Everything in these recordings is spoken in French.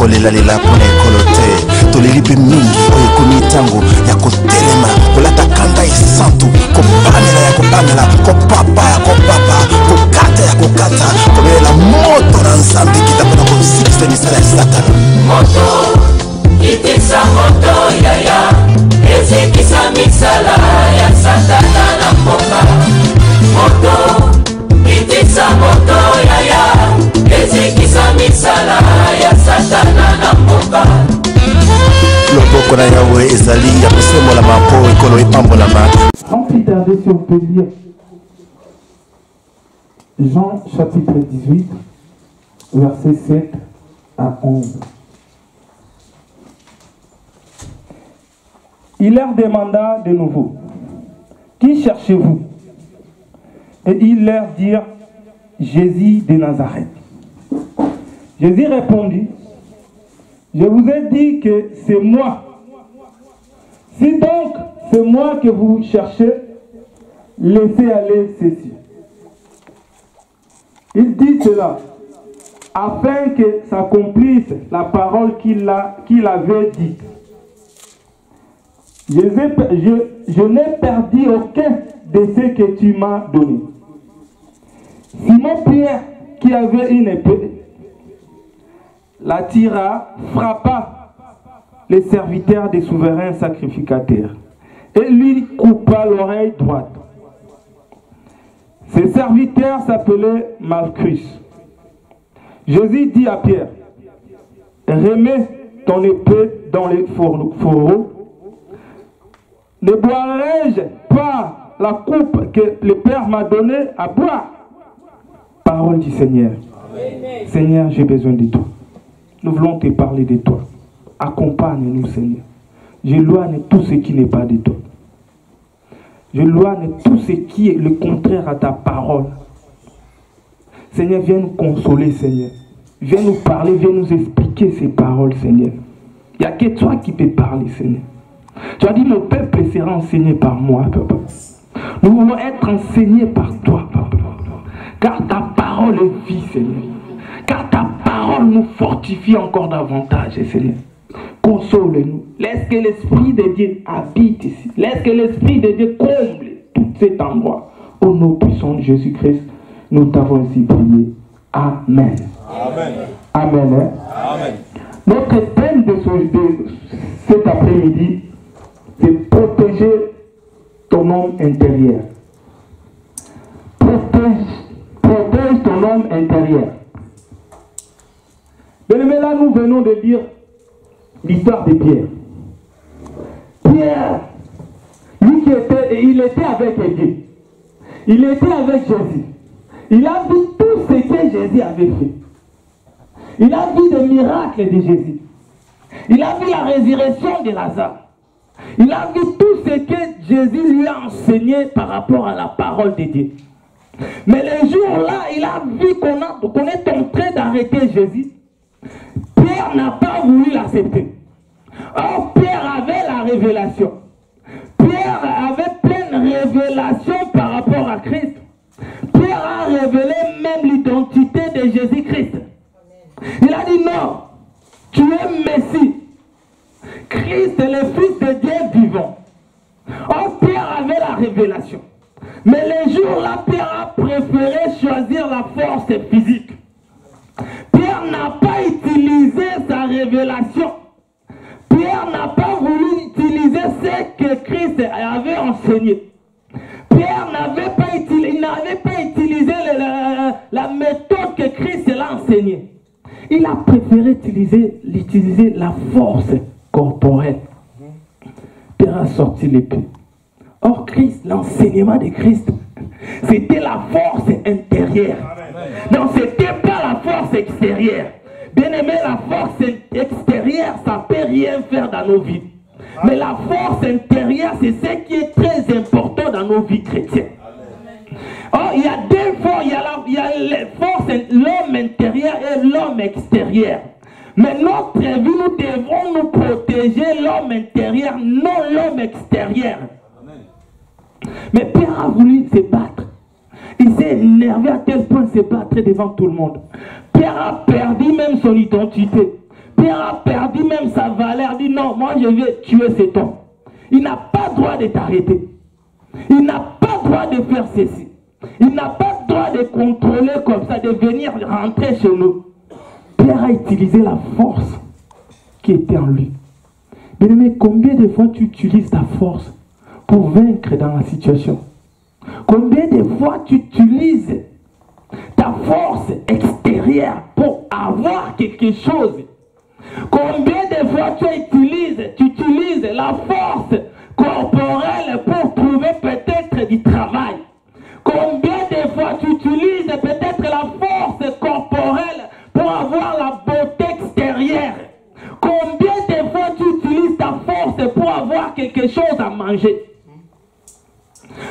tokolelalela mpona ekolo te toleli mpe mingi oyo ekomi ntango ya kotelema kolata kanda esantu kopamela ya kopamela kopapa ya kopapa kokata ya kokata kobelela moto na nzambe kita mpona kosikisa misala ya satana moto itisa moto yaya ezikisa misala ya satana na mboka moto itisa moto yaya ezikisa misala ya satana na mboka loboko na yawe ezali ya kosembola mapo ekolo epambolama. Sans plus tarder, si on peut lire Jean chapitre 18 versets 7 à 11. Il leur demanda de nouveau, qui cherchez-vous? Et ils leur dirent, Jésus de Nazareth. Jésus répondit, je vous ai dit que c'est moi. Si donc c'est moi que vous cherchez, laissez aller ceci. Il dit cela afin que s'accomplisse la parole qu'il avait dite. Je n'ai perdu aucun de ce que tu m'as donné. Simon Pierre, qui avait une épée, la tira, frappa les serviteurs des souverains sacrificateurs et lui coupa l'oreille droite. Ses serviteurs s'appelaient Malchus. Jésus dit à Pierre, remets ton épée dans les fourreaux. Ne boirai-je pas la coupe que le Père m'a donnée à boire? Parole du Seigneur. Amen. Seigneur, j'ai besoin de toi. Nous voulons te parler de toi. Accompagne-nous, Seigneur. J'éloigne tout ce qui n'est pas de toi. J'éloigne tout ce qui est le contraire à ta parole. Seigneur, viens nous consoler, Seigneur. Viens nous parler, viens nous expliquer ces paroles, Seigneur. Il n'y a que toi qui peux parler, Seigneur. Tu as dit, mon peuple sera enseigné par moi, papa. Nous voulons être enseignés par toi, papa. Car ta parole est vie, Seigneur. Car ta parole nous fortifie encore davantage, Seigneur. Console-nous. Laisse que l'Esprit de Dieu habite ici. Laisse que l'Esprit de Dieu comble tout cet endroit. Au nom puissant de Jésus-Christ, nous t'avons ainsi prié. Amen. Amen. Amen. Hein? Amen. Notre thème de cet après-midi, c'est protéger ton homme intérieur. Protège ton homme intérieur. Mais là, nous venons de lire l'histoire de Pierre. Pierre, lui il était avec Dieu. Il était avec Jésus. Il a vu tout ce que Jésus avait fait. Il a vu des miracles de Jésus. Il a vu la résurrection de Lazare. Il a vu tout ce que Jésus lui a enseigné par rapport à la parole de Dieu. Mais le jour-là, il a vu qu'on est en train d'arrêter Jésus. Pierre n'a pas voulu l'accepter. Or, Pierre avait la révélation. Pierre avait pleine révélation par rapport à Christ. Pierre a révélé même l'identité de Jésus-Christ. Il a dit non, tu es Messie. Christ est le Fils de Dieu vivant. Or, Pierre avait la révélation. Mais le jour-là, Pierre a préféré choisir la force physique. Pierre n'a pas utilisé sa révélation. Pierre n'a pas voulu utiliser ce que Christ avait enseigné. Pierre n'avait pas utilisé la méthode que Christ l'a enseignée. Il a préféré utiliser la force corporelle. Pierre a sorti l'épée. Or, Christ, l'enseignement de Christ, c'était la force intérieure. Non, ce n'était pas la force extérieure. Bien aimé, la force extérieure, ça ne peut rien faire dans nos vies. Mais la force intérieure, c'est ce qui est très important dans nos vies chrétiennes. Oh, il y a deux forces, il y a les forces, l'homme intérieur et l'homme extérieur. Mais notre vie, nous devons nous protéger l'homme intérieur, non l'homme extérieur. Mais Pierre a voulu se battre. Il s'est énervé à tel point de se battre devant tout le monde. Pierre a perdu même son identité. terre a perdu même sa valeur, dit non, moi je vais tuer cet homme. Il n'a pas le droit de t'arrêter. Il n'a pas le droit de faire ceci. Il n'a pas le droit de contrôler comme ça, de venir rentrer chez nous. Pierre a utilisé la force qui était en lui. Mais combien de fois tu utilises ta force pour vaincre dans la situation? Combien de fois tu utilises ta force extérieure pour avoir quelque chose? Combien de fois tu utilises la force corporelle pour trouver peut-être du travail? Combien de fois tu utilises peut-être la force corporelle pour avoir la beauté extérieure? Combien de fois tu utilises ta force pour avoir quelque chose à manger?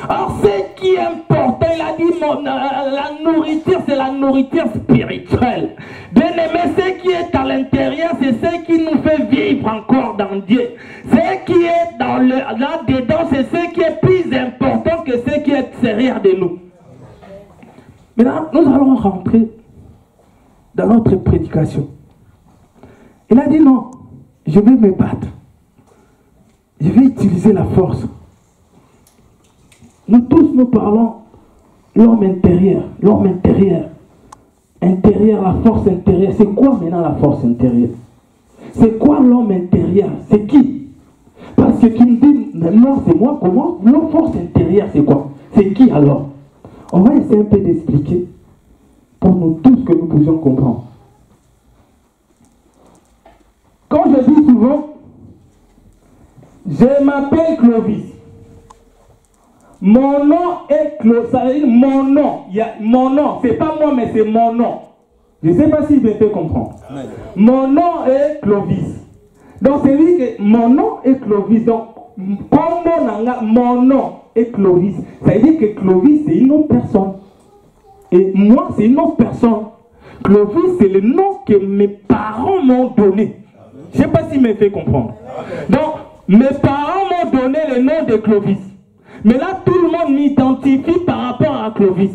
Alors, ce qui est important, il a dit, la nourriture, c'est la nourriture spirituelle. Bien aimé, ce qui est à l'intérieur, c'est ce qui nous fait vivre encore dans Dieu. Ce qui est là-dedans, c'est ce qui est plus important que ce qui est extérieur de nous. Maintenant, nous allons rentrer dans notre prédication. Il a dit non, je vais me battre. Je vais utiliser la force. Nous tous, nous parlons l'homme intérieur, la force intérieure. C'est quoi maintenant la force intérieure? C'est quoi l'homme intérieur? C'est qui? Parce que tu me dis, maintenant c'est moi, comment? La force intérieure, c'est quoi? C'est qui alors? On va essayer un peu d'expliquer pour nous tous que nous puissions comprendre. Quand je dis souvent, je m'appelle Clovis. Mon nom est Clovis. Ça veut dire mon nom. Mon nom, c'est pas moi, mais c'est mon nom. Je ne sais pas si je me fais comprendre. Amen. Mon nom est Clovis. Donc, c'est dit que mon nom est Clovis. Donc, mon nom est Clovis. Ça veut dire que Clovis, c'est une autre personne. Et moi, c'est une autre personne. Clovis, c'est le nom que mes parents m'ont donné. Je ne sais pas si je me fais comprendre. Donc, mes parents m'ont donné le nom de Clovis. Mais là, tout le monde m'identifie par rapport à Clovis.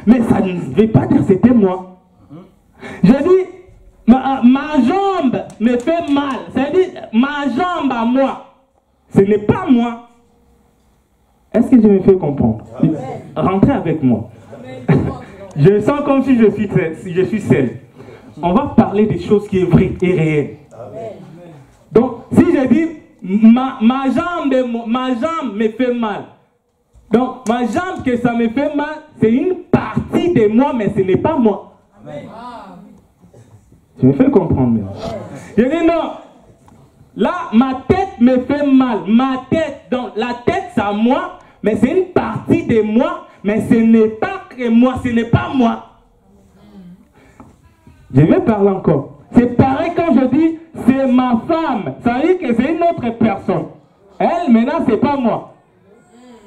Mais ça ne veut pas dire que c'était moi. Je dis, ma jambe me fait mal. C'est-à-dire, ma jambe à moi, ce n'est pas moi. Est-ce que je me fais comprendre? Amen. Rentrez avec moi. Amen. Je sens comme si je suis seul. On va parler des choses qui sont vraies et réelles. Amen. Donc, si je dis, ma jambe me fait mal. Donc, ma jambe, que ça me fait mal, c'est une partie de moi, mais ce n'est pas moi. Amen. Je me fais comprendre. Je dis non. Là, ma tête me fait mal. Ma tête, donc la tête, c'est à moi, mais c'est une partie de moi, mais ce n'est pas que moi, ce n'est pas moi. Je vais parler encore. C'est pareil quand je dis, c'est ma femme. Ça veut dire que c'est une autre personne. Elle, maintenant, c'est pas moi.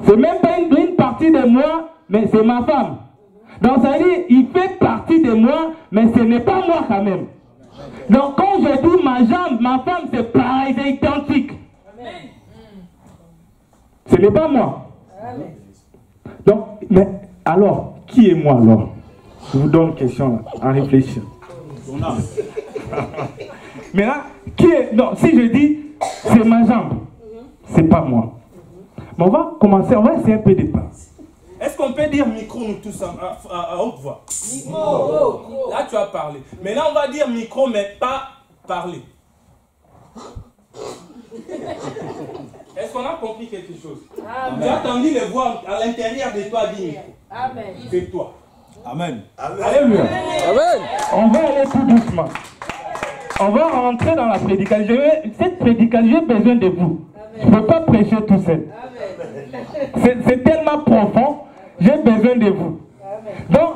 C'est même pas une partie de moi, mais c'est ma femme. Donc ça veut dire, il fait partie de moi, mais ce n'est pas moi quand même. Donc quand je dis ma jambe, ma femme, c'est pareil, c'est identique. Ce n'est pas moi. Donc, mais alors, qui est moi alors? Je vous donne une question à réfléchir. Mais là, qui est... Non, si je dis, c'est ma jambe, c'est pas moi. Mais on va commencer, on va essayer un peu de parler. Est-ce qu'on peut dire micro, nous tous, à haute voix? Micro. Là, tu as parlé. Mais là, on va dire micro, mais pas parler. Est-ce qu'on a compris quelque chose? Amen. Tu as entendu les voix à l'intérieur de toi dire micro. Amen. C'est toi. Amen. Alléluia. Amen. On va aller tout doucement. On va rentrer dans la prédication. Cette prédication, j'ai besoin de vous. Je ne peux pas prêcher tout seul. C'est tellement profond, j'ai besoin de vous. Donc,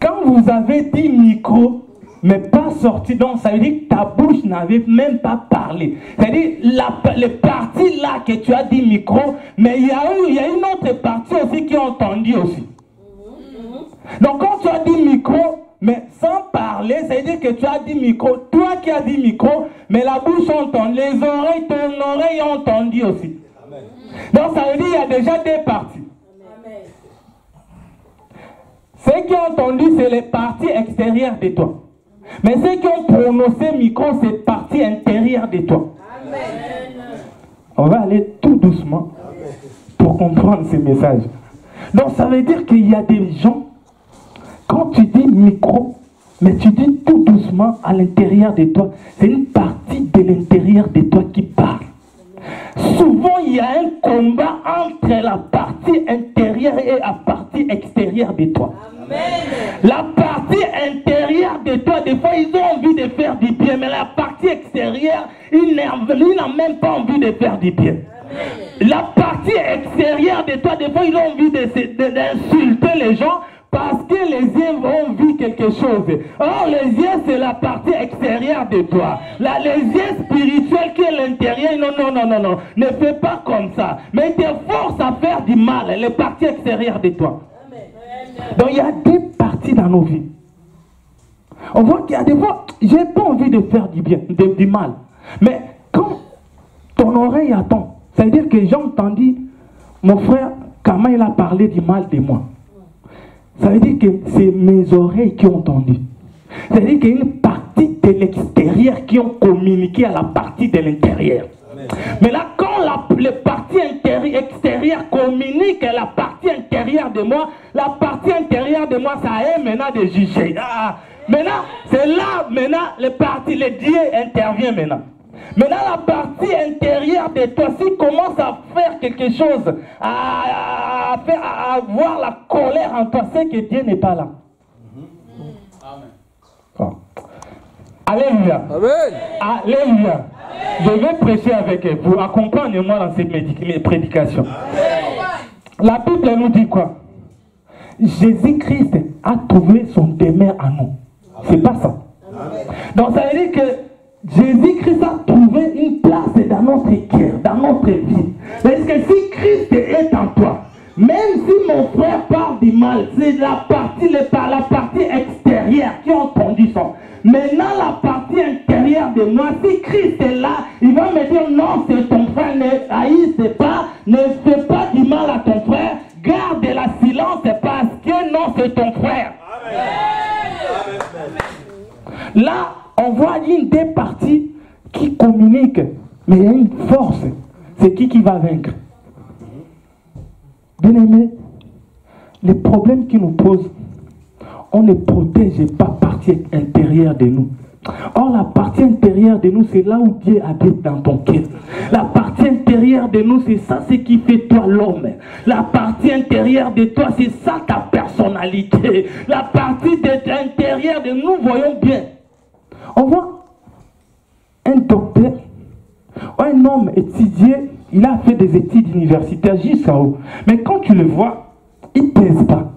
quand vous avez dit micro, mais pas sorti, donc ça veut dire que ta bouche n'avait même pas parlé. C'est-à-dire, les parties là que tu as dit micro, mais il y a une autre partie aussi qui a entendu aussi. Donc, quand tu as dit micro, mais sans parler, c'est-à-dire que tu as dit micro, toi qui as dit micro, mais la bouche entend, les oreilles, ton oreille a entendu aussi. Amen. Donc ça veut dire qu'il y a déjà deux parties. Amen. Ce qui ont entendu, c'est les parties extérieures de toi. Mais ceux qui ont prononcé micro, c'est partie intérieure de toi. Amen. On va aller tout doucement pour comprendre ces messages. Donc ça veut dire qu'il y a des gens, quand tu dis micro, mais tu dis tout doucement à l'intérieur de toi, c'est une partie de l'intérieur de toi qui parle. Souvent, il y a un combat entre la partie intérieure et la partie extérieure de toi. Amen. La partie intérieure de toi, des fois, ils ont envie de faire du bien, mais la partie extérieure, ils n'ont même pas envie de faire du bien. Amen. La partie extérieure de toi, des fois, ils ont envie d'insulter les gens, parce que les yeux ont vu quelque chose. Or, les yeux, c'est la partie extérieure de toi. Là, les yeux spirituels qui est l'intérieur, non. Ne fais pas comme ça. Mais te force à faire du mal, les parties extérieures de toi. Donc, il y a deux parties dans nos vies. On voit qu'il y a des fois, j'ai pas envie de faire du bien, du mal. Mais quand ton oreille attend, ça veut dire que j'ai entendu mon frère, comment il a parlé du mal de moi. Ça veut dire que c'est mes oreilles qui ont entendu. Ça veut dire qu'il y a une partie de l'extérieur qui ont communiqué à la partie de l'intérieur. Mais là, quand les parties extérieures communiquent à la partie intérieure de moi, la partie intérieure de moi, ça a maintenant de juger. Maintenant, c'est là, les dieux interviennent maintenant. Maintenant, la partie intérieure de toi, s'il commence à faire quelque chose, à avoir la colère en toi, c'est que Dieu n'est pas là. Amen. Oh. Alléluia. Amen. Alléluia. Je vais prêcher avec vous. Accompagnez-moi dans cette prédication. La Bible nous dit quoi? Jésus-Christ a trouvé son demeure en nous. C'est pas ça. Donc ça veut dire que Jésus-Christ a trouvé une place dans notre cœur, dans notre vie. Parce que si Christ est en toi, même si mon frère parle du mal, c'est la partie extérieure qui a entendu ça. Maintenant, la partie intérieure de moi, si Christ est là, il va me dire non, c'est ton frère, ne haïsse pas, ne fais pas du mal à ton frère, garde la silence parce que non, c'est ton frère. Amen. Là, on voit une des parties qui communique, mais il y a une force. C'est qui va vaincre? Bien aimé, les problèmes qui nous posent, on ne protège pas la partie intérieure de nous. Or, la partie intérieure de nous, c'est là où Dieu habite dans ton cœur. La partie intérieure de nous, c'est ça, ce qui fait toi l'homme. La partie intérieure de toi, c'est ça ta personnalité. La partie intérieure de nous, voyons bien. On voit un docteur, un homme étudié, il a fait des études universitaires jusqu'à haut. Mais quand tu le vois, il ne pèse pas.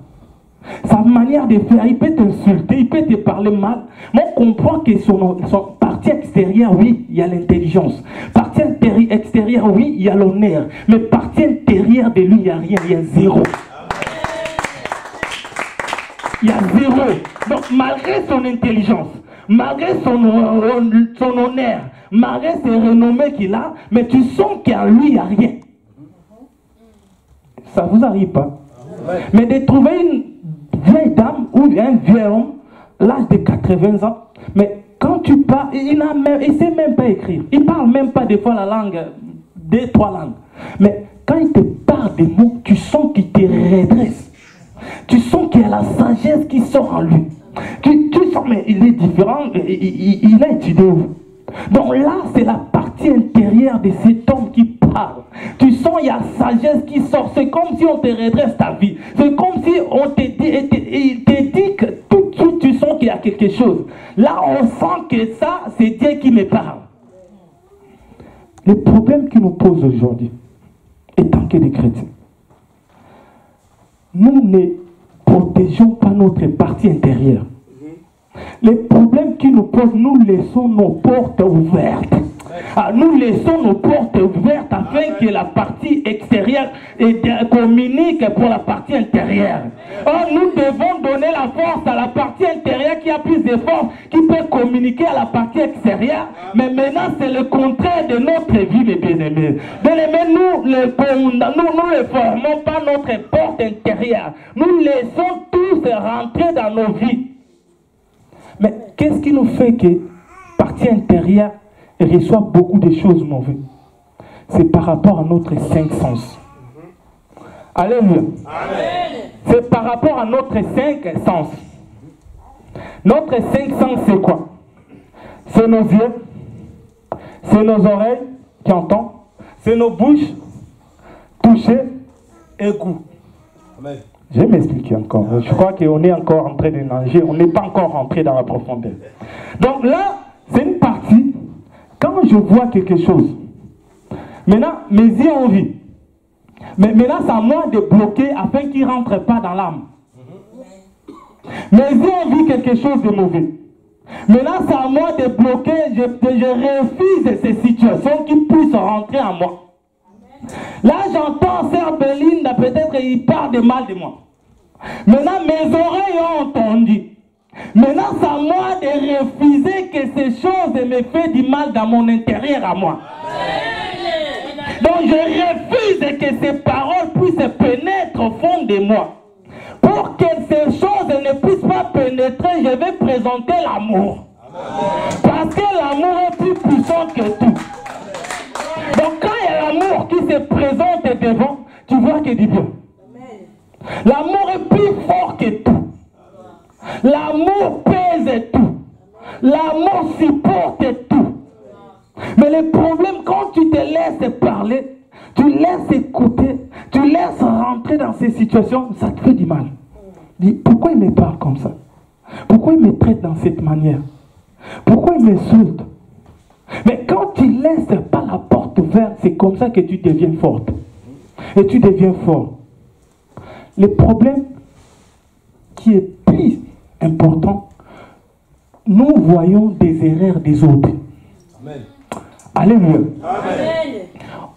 Sa manière de faire, il peut t'insulter, il peut te parler mal. Mais on comprend que son partie extérieure, oui, il y a l'intelligence. Partie extérieure, oui, il y a l'honneur. Mais partie intérieure de lui, il n'y a rien, il y a zéro. Il y a zéro. Donc malgré son intelligence, malgré son honneur, malgré ses renommées qu'il a, mais tu sens qu'en lui, il n'y a rien. Ça ne vous arrive pas? Mais de trouver une vieille dame ou un vieux homme, l'âge de 80 ans, mais quand tu parles, il ne sait même pas écrire. Il ne parle même pas des fois la langue, 2-3 langues. Mais quand il te parle des mots, tu sens qu'il te redresse. Tu sens qu'il y a la sagesse qui sort en lui. Tu sens, mais il est différent, il a étudié où? Donc là, c'est la partie intérieure de cet homme qui parle. Tu sens, il y a la sagesse qui sort. C'est comme si on te redresse ta vie. C'est comme si on te dit que tout de suite, tu sens qu'il y a quelque chose. Là, on sent que ça, c'est Dieu qui me parle. Le problème qui nous pose aujourd'hui, étant que des chrétiens, nous ne protégeons pas notre partie intérieure. Les problèmes qui nous posent, nous laissons nos portes ouvertes. Nous laissons nos portes ouvertes afin que la partie extérieure communique pour la partie intérieure. Or, nous devons donner la force à la partie intérieure qui a plus de force, qui peut communiquer à la partie extérieure. Mais maintenant, c'est le contraire de notre vie, mes bien-aimés. Bien-aimés, nous ne formons pas notre porte intérieure. Nous laissons tous rentrer dans nos vies. Mais qu'est-ce qui nous fait que partie intérieure reçoit beaucoup de choses mauvaises? C'est par rapport à notre cinq sens. Alléluia. C'est par rapport à notre cinq sens. Notre cinq sens, c'est quoi? C'est nos yeux, c'est nos oreilles qui entendent, c'est nos bouches, toucher et goût. Amen. Je vais m'expliquer encore. Je crois qu'on est encore en train de nager. On n'est pas encore rentré dans la profondeur. Donc là, c'est une partie. Quand je vois quelque chose, maintenant, mes yeux ont vu. Mais maintenant, c'est à moi de bloquer afin qu'il ne rentre pas dans l'âme. Mes yeux ont vu quelque chose de mauvais. Maintenant, c'est à moi de bloquer. Je refuse ces situations qui puissent rentrer en moi. Là, j'entends Sœur Belinda, peut-être il parle de mal de moi. Maintenant, mes oreilles ont entendu. Maintenant, c'est à moi de refuser que ces choses me fassent du mal dans mon intérieur à moi. Donc, je refuse que ces paroles puissent pénétrer au fond de moi. Pour que ces choses ne puissent pas pénétrer, je vais présenter l'amour. Parce que l'amour est plus puissant que tout. Donc quand il y a l'amour qui se présente devant, tu vois qu'il dit bien. L'amour est plus fort que tout. L'amour pèse tout. L'amour supporte tout. Mais le problème, quand tu te laisses parler, tu laisses écouter, tu laisses rentrer dans ces situations, ça te fait du mal. Dis, pourquoi il me parle comme ça? Pourquoi il me traite dans cette manière? Pourquoi il m'insulte? Mais quand tu ne laisses pas la porte ouverte, c'est comme ça que tu deviens forte. Et tu deviens fort. Le problème qui est plus important, nous voyons des erreurs des autres. Amen. Alléluia. Amen.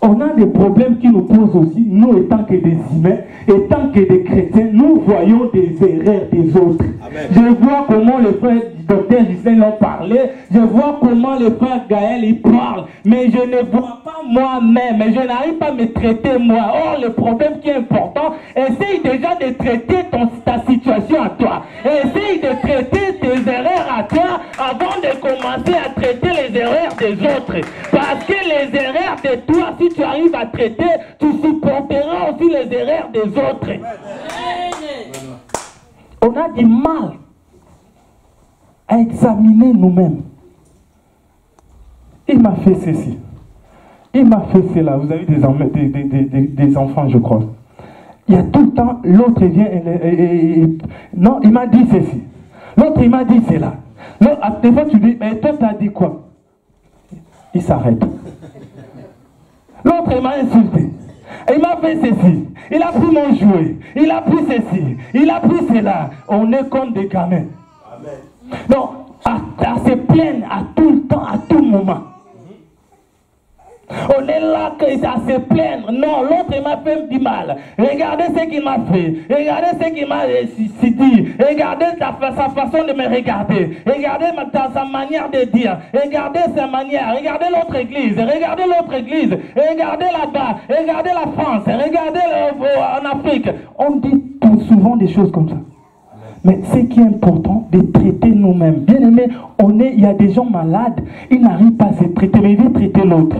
On a des problèmes qui nous posent aussi, nous étant que des humains, étant que des chrétiens, nous voyons des erreurs des autres. Amen. Je vois comment le frère docteur Gisèle en parlait, je vois comment le frère Gaël il parle, mais je ne vois pas moi-même, je n'arrive pas à me traiter moi. Or, le problème qui est important, essaye déjà de traiter ta situation à toi. Essaye de traiter tes erreurs à toi avant de commencer à traiter les erreurs des autres. Parce que les erreurs de toi, si tu arrives à traiter, tu supporteras aussi les erreurs des autres. On a du mal à examiner nous-mêmes. Il m'a fait ceci. Il m'a fait cela. Vous avez des enfants, je crois. Il y a tout le temps, l'autre vient non, il m'a dit ceci. L'autre, il m'a dit cela. Des fois, tu dis, mais toi, tu as dit quoi? Il s'arrête. L'autre, il m'a insulté. Il m'a fait ceci. Il a pris mon jouet. Il a pris ceci. Il a pris cela. On est comme des gamins. Amen. Donc, à se plaindre à tout le temps, à tout moment. On est là à se plaindre. Non, l'autre il m'a fait du mal. Regardez ce qu'il m'a fait. Regardez ce qu'il m'a dit. Regardez sa façon de me regarder. Regardez sa manière de dire. Regardez sa manière. Regardez l'autre église. Regardez l'autre église. Regardez là-bas. Regardez la France. Regardez en Afrique. On dit souvent des choses comme ça. Mais ce qui est important, de traiter nous-mêmes. Bien aimé, il y a des gens malades. Ils n'arrivent pas à se traiter, mais ils veulent traiter l'autre.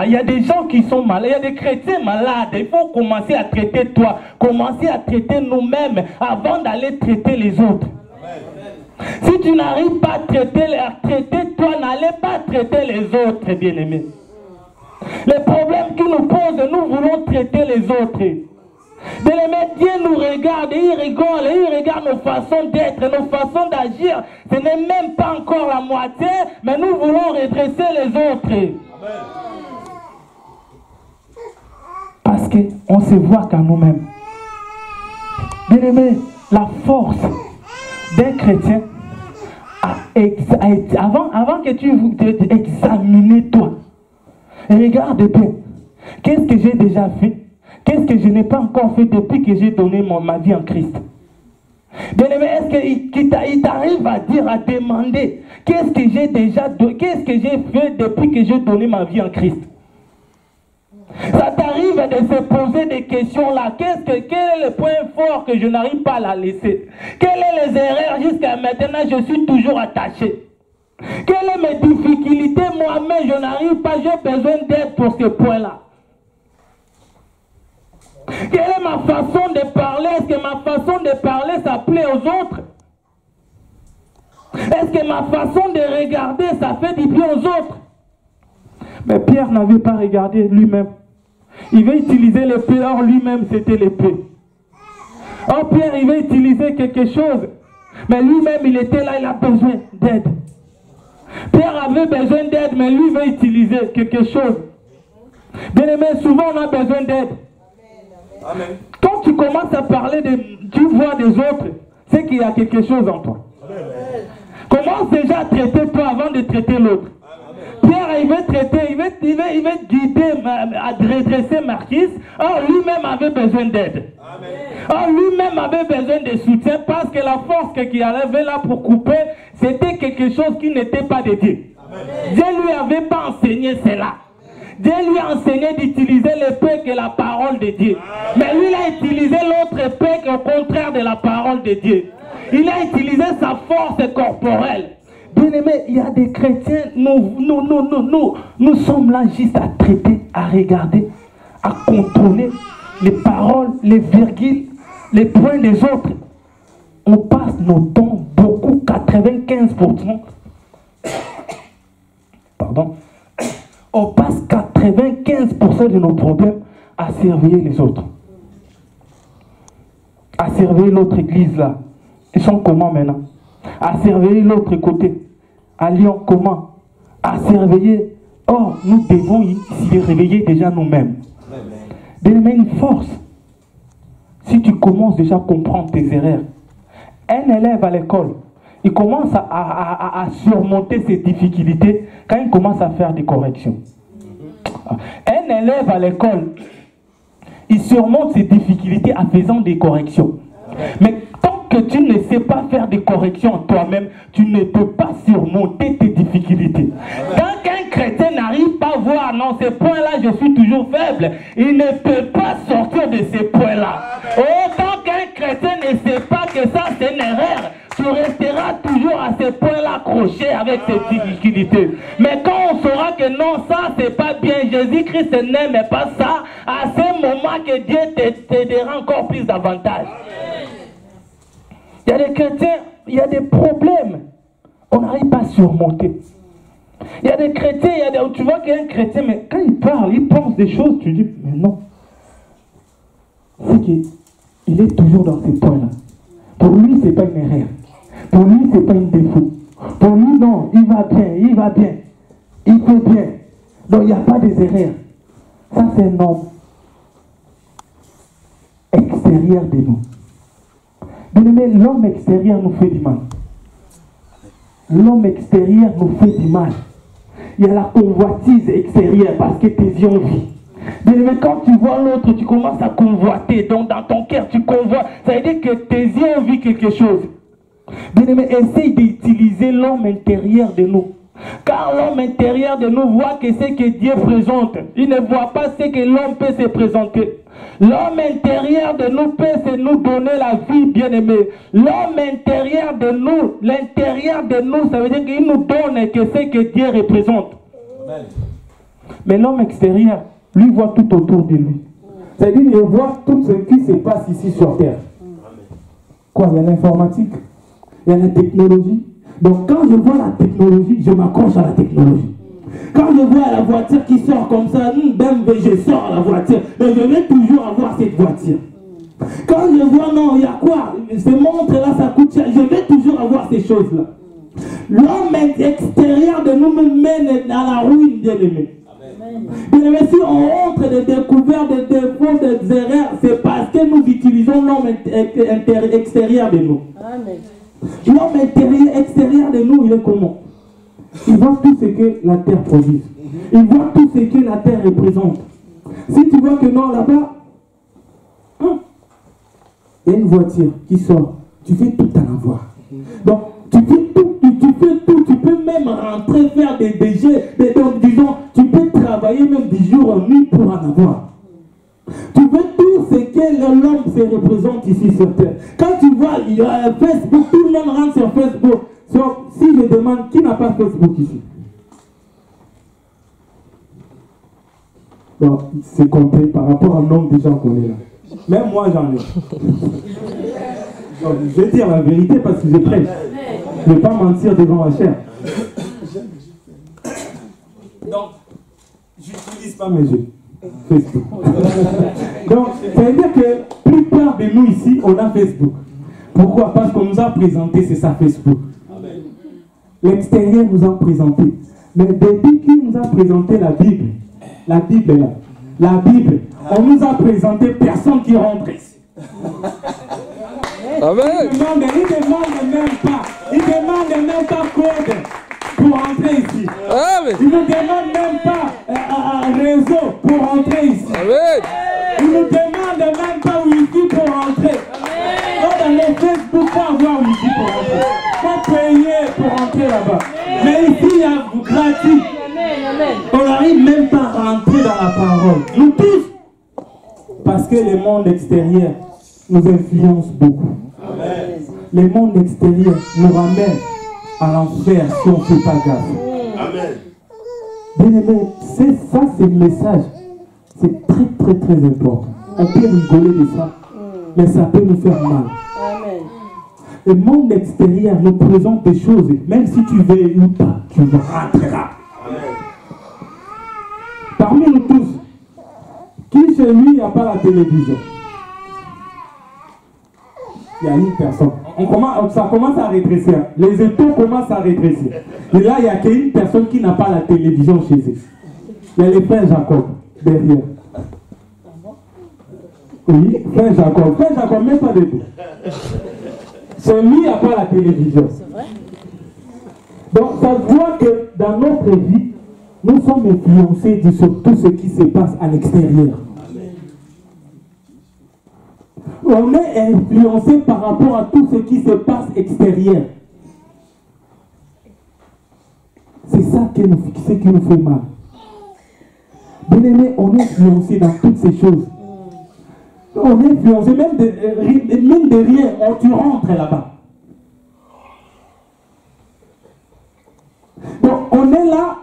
Il y a des gens qui sont malades, il y a des chrétiens malades. Il faut commencer à traiter toi, commencer à traiter nous-mêmes avant d'aller traiter les autres. Amen. Si tu n'arrives pas à traiter toi, n'allez pas traiter les autres, bien-aimés. Les problèmes qui nous posent, nous voulons traiter les autres. Bien-aimés, Dieu nous regarde et il rigole, et il regarde nos façons d'être, nos façons d'agir. Ce n'est même pas encore la moitié, mais nous voulons redresser les autres. Parce qu'on se voit qu'à nous-mêmes. Bien aimé, la force d'un chrétien, avant que tu examines toi, regarde bien, qu'est-ce que j'ai déjà fait? Qu'est-ce que je n'ai pas encore fait depuis que j'ai donné ma vie en Christ? Bien aimé, est-ce qu'il t'arrive à dire, à demander, qu'est-ce que j'ai fait depuis que j'ai donné ma vie en Christ? Ça t'arrive de se poser des questions là. Quel est le point fort que je n'arrive pas à la laisser? Quelles sont les erreurs jusqu'à maintenant je suis toujours attaché? Quelles sont mes difficultés moi-même? Je n'arrive pas, j'ai besoin d'aide pour ce point-là. Quelle est ma façon de parler? Est-ce que ma façon de parler, ça plaît aux autres? Est-ce que ma façon de regarder, ça fait du bien aux autres? Mais Pierre n'avait pas regardé lui-même. Il veut utiliser l'épée, or lui-même c'était l'épée. Or Pierre, il veut utiliser quelque chose, mais lui-même il était là, il a besoin d'aide. Pierre avait besoin d'aide, mais lui veut utiliser quelque chose. Bien aimé, souvent on a besoin d'aide. Amen. Quand tu commences à parler du voix des autres, c'est qu'il y a quelque chose en toi. Amen. Commence déjà à traiter toi avant de traiter l'autre. Pierre, il veut traiter, il veut guider, à redresser Marquis. Or, lui-même avait besoin d'aide. Or, lui-même avait besoin de soutien parce que la force qu'il avait là pour couper, c'était quelque chose qui n'était pas de Dieu. Dieu lui avait pas enseigné cela. Dieu lui a enseigné d'utiliser l'épée que la parole de Dieu. Mais lui, il a utilisé l'autre épée au contraire de la parole de Dieu. Il a utilisé sa force corporelle. Bien aimé, il y a des chrétiens, nous sommes là juste à traiter, à regarder, à contrôler les paroles, les virgules, les points des autres. On passe nos temps, beaucoup, 95%. Pardon. On passe 95% de nos problèmes à servir les autres. À servir l'autre église là. Ils sont comment maintenant? À servir l'autre côté. À Lyon, comment? À servir. Or, nous devons s'y réveiller déjà nous-mêmes. Donne-moi une force. Si tu commences déjà à comprendre tes erreurs. Un élève à l'école, il commence à surmonter ses difficultés quand il commence à faire des corrections. Un élève à l'école, il surmonte ses difficultés en faisant des corrections. Mais tant que tu ne sais pas faire des corrections toi-même, tu ne peux pas surmonter tes difficultés. Quand un chrétien n'arrive pas à voir, non, ces points-là, je suis toujours faible, il ne peut pas sortir de ces points-là. Autant qu'un chrétien ne sait pas que ça, c'est une erreur, tu resteras toujours à ces points-là accroché avec ces difficultés. Mais quand on saura que non, ça, c'est pas bien, Jésus-Christ n'aime pas ça, à ce moment que Dieu t'aidera encore plus davantage. Il y a des chrétiens, il y a des problèmes. On n'arrive pas à surmonter. Il y a des chrétiens, tu vois qu'il y a un chrétien, mais quand il parle, il pense des choses, tu dis, mais non. C'est qu'il est toujours dans ces points-là. Pour lui, ce n'est pas une erreur. Pour lui, ce n'est pas un défaut. Pour lui, non, il va bien, il va bien. Il fait bien. Donc, il n'y a pas des erreurs. Ça, c'est un homme extérieur de nous. Mais l'homme extérieur nous fait du mal. L'homme extérieur nous fait du mal. Il y a la convoitise extérieure parce que tes yeux ont vu. Mais quand tu vois l'autre, tu commences à convoiter. Donc dans ton cœur, tu convoites. Ça veut dire que tes yeux ont vu quelque chose. Mais essaye d'utiliser l'homme intérieur de nous. Car l'homme intérieur de nous voit que c'est que Dieu présente. Il ne voit pas ce que l'homme peut se présenter. L'homme intérieur de nous peut nous donner la vie, bien-aimé. L'homme intérieur de nous, l'intérieur de nous, ça veut dire qu'il nous donne que c'est que Dieu représente. Amen. Mais l'homme extérieur, lui, voit tout autour de lui. C'est-à-dire qu'il voit tout ce qui se passe ici sur terre. Quoi, il y a l'informatique, il y a la technologie. Donc quand je vois la technologie, je m'accroche à la technologie. Quand je vois la voiture qui sort comme ça, je sors la voiture. Mais je vais toujours avoir cette voiture. Quand je vois, non, il y a quoi? Ces montres-là, ça coûte cher. Je vais toujours avoir ces choses-là. L'homme extérieur de nous me mène à la ruine, bien-aimé. Bien-aimé, si on rentre des découvertes, des défauts, des erreurs, c'est parce que nous utilisons l'homme extérieur de nous. Amen. L'homme extérieur de nous, il est comment? Il voit tout ce que la terre produit. Il voit tout ce que la terre représente. Si tu vois que non, là-bas, il y a une voiture qui sort, tu fais tout en avoir. Donc, tu fais tout, tu peux même rentrer, faire des jets, disons, tu peux travailler même du jour en nuit pour en à voir. Tu veux tout ce que l'homme se représente ici sur terre. Quand tu vois Facebook, tout le monde rentre sur Facebook. Si je demande qui n'a pas Facebook ici? Bon, c'est compté par rapport au nombre de gens qu'on est là. Même moi j'en ai. Donc, je vais dire la vérité parce que je prêche. Je ne vais pas mentir devant ma chair. Donc, je n'utilise pas mes yeux. Facebook. Donc, ça veut dire que la plupart de nous ici, on a Facebook. Pourquoi? Parce qu'on nous a présenté, c'est ça Facebook. L'extérieur nous a présenté. Mais depuis qu'il nous a présenté la Bible est là. La Bible, on nous a présenté personne qui rentre ici. Amen. Il demande même pas code pour entrer ici. Amen. Il ne demande même pas un réseau pour entrer ici. Amen. Il ne demande même pas Wi-Fi pour entrer. Dans les Facebook, pas avoir Wi-Fi pour entrer. Pas payer pour entrer là-bas. Mais ici, il y a gratuit. On n'arrive même pas à rentrer dans la parole. Nous tous. Parce que le monde extérieur nous influence beaucoup. Amen. Le monde extérieur nous ramène à l'enfer si on ne fait pas gaffe. Amen. Bien aimé, ça c'est le message. C'est très très très important. On peut rigoler de ça, mais ça peut nous faire mal. Amen. Le monde extérieur nous présente des choses, même si tu veux ou pas, tu rentreras. Amen. Parmi nous tous, qui chez lui n'a pas la télévision? Il y a une personne. Ça commence à rétrécir. Les étaux commencent à rétrécir. Et là, il n'y a qu'une personne qui n'a pas la télévision chez eux. Il y a les frères Jacob derrière. Oui, frère Jacob. Frère Jacob, même pas de tout. C'est lui qui n'a pas la télévision. Donc, ça se voit que dans notre vie, nous sommes influencés sur tout ce qui se passe à l'extérieur. On est influencé par rapport à tout ce qui se passe extérieur. C'est ça qui nous fait mal. Bien aimé, on est influencé dans toutes ces choses. On est influencé, même de rien, tu rentres là-bas. Donc on est là,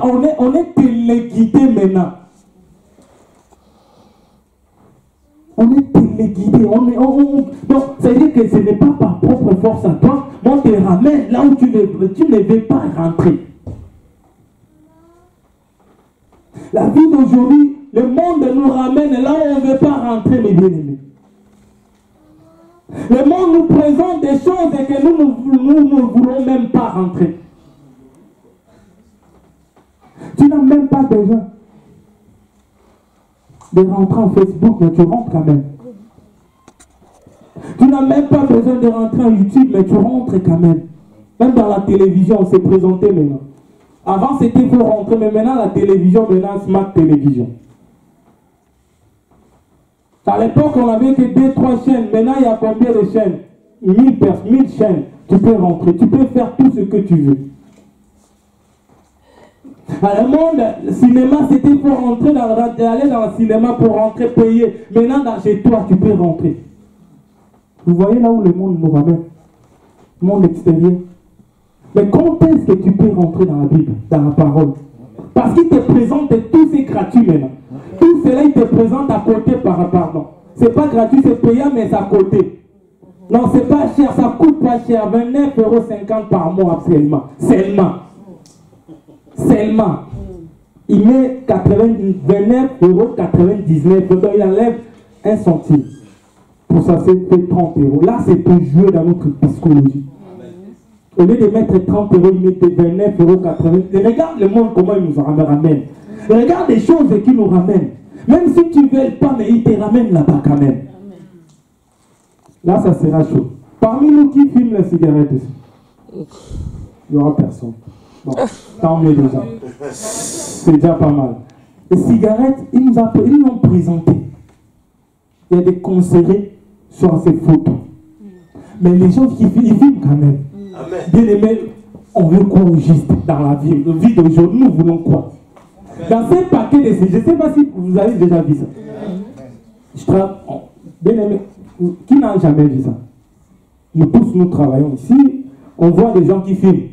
on est téléguidé maintenant. On est téléguidé. Donc, ça veut dire que ce n'est pas par propre force à toi. On te ramène là où tu ne veux pas rentrer. La vie d'aujourd'hui, le monde nous ramène là où on ne veut pas rentrer, mes bien-aimés. Le monde nous présente des choses et que nous ne voulons même pas rentrer. Tu n'as même pas besoin de rentrer en Facebook, mais tu rentres quand même. Tu n'as même pas besoin de rentrer en YouTube, mais tu rentres quand même. Même dans la télévision, on s'est présenté maintenant. Avant, c'était pour rentrer, mais maintenant, la télévision, maintenant, Smart Télévision. À l'époque, on n'avait que 2-3 chaînes. Maintenant, il y a combien de chaînes? 1000 chaînes. Tu peux rentrer, tu peux faire tout ce que tu veux. À le monde, le cinéma, c'était pour rentrer aller dans le cinéma pour rentrer payer. Maintenant, chez toi, tu peux rentrer. Vous voyez là où le monde nous ramène? Le monde extérieur. Mais quand est-ce que tu peux rentrer dans la Bible, dans la parole? Parce qu'il te présente tout, c'est gratuit maintenant. Tout cela, il te présente à côté par rapport. Non. C'est pas gratuit, c'est payant, mais c'est à côté. Non, c'est pas cher, ça coûte pas cher. 29,50 € par mois seulement. Seulement. Il met 29,99 €. Donc il enlève 1 centime. Pour ça, c'est 30 €. Là, c'est pour jouer dans notre psychologie. Au lieu de mettre 30 €, il met 29,80 €. Regarde le monde, comment il nous ramène. Regarde les choses qui nous ramènent. Même si tu ne veux pas, mais il te ramène là-bas quand même. Là, ça sera chaud. Parmi nous, qui filme la cigarette ici? Il n'y aura personne. Bon, tant mieux déjà. C'est déjà pas mal. Les cigarettes, ils nous ont présenté. Il y a des conseillers sur ces photos. Mais les gens qui filment quand même. Bien aimé, on veut quoi au juste dans la vie? La vie d'aujourd'hui, nous voulons quoi? Dans ces paquets de je ne sais pas si vous avez déjà vu ça. Bien aimé, qui n'a jamais vu ça? Nous tous, nous travaillons ici, on voit des gens qui filment.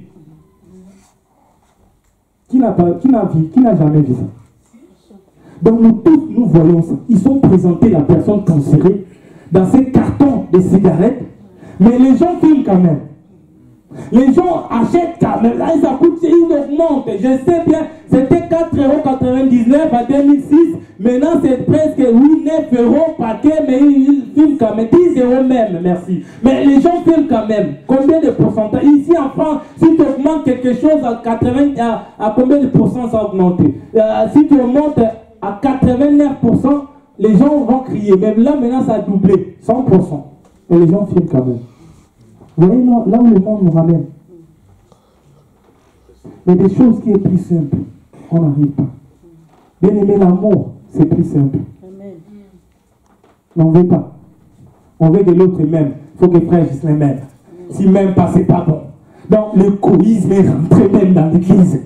Qui n'a jamais vu ça? Donc nous tous, nous voyons ça. Ils sont présentés la personne cancérée dans ces cartons de cigarettes, mais les gens filment quand même. Les gens achètent quand même. Là, ça coûte, ils augmentent. Je sais bien, c'était 4,99 € à 2006. Maintenant, c'est presque 9 € paquet, mais ils filment quand même. 10 € même, merci. Mais les gens filment quand même. Combien de pourcentage? Ici en France, si tu augmentes quelque chose à 80, à combien de pourcents ça a augmenté? Si tu augmentes à 89%, les gens vont crier. Même là, maintenant, ça a doublé. 100%. Mais les gens filment quand même. Vous voyez là où le monde nous ramène. Mais des choses qui est plus simple, on n'arrive pas. Bien aimer l'amour, c'est plus simple. Mais on ne veut pas. On veut que l'autre m'aime. Il faut que frère Juste m'aime. S'il ne m'aime pas, c'est pas bon. Donc l'égoïsme est rentré même dans l'église.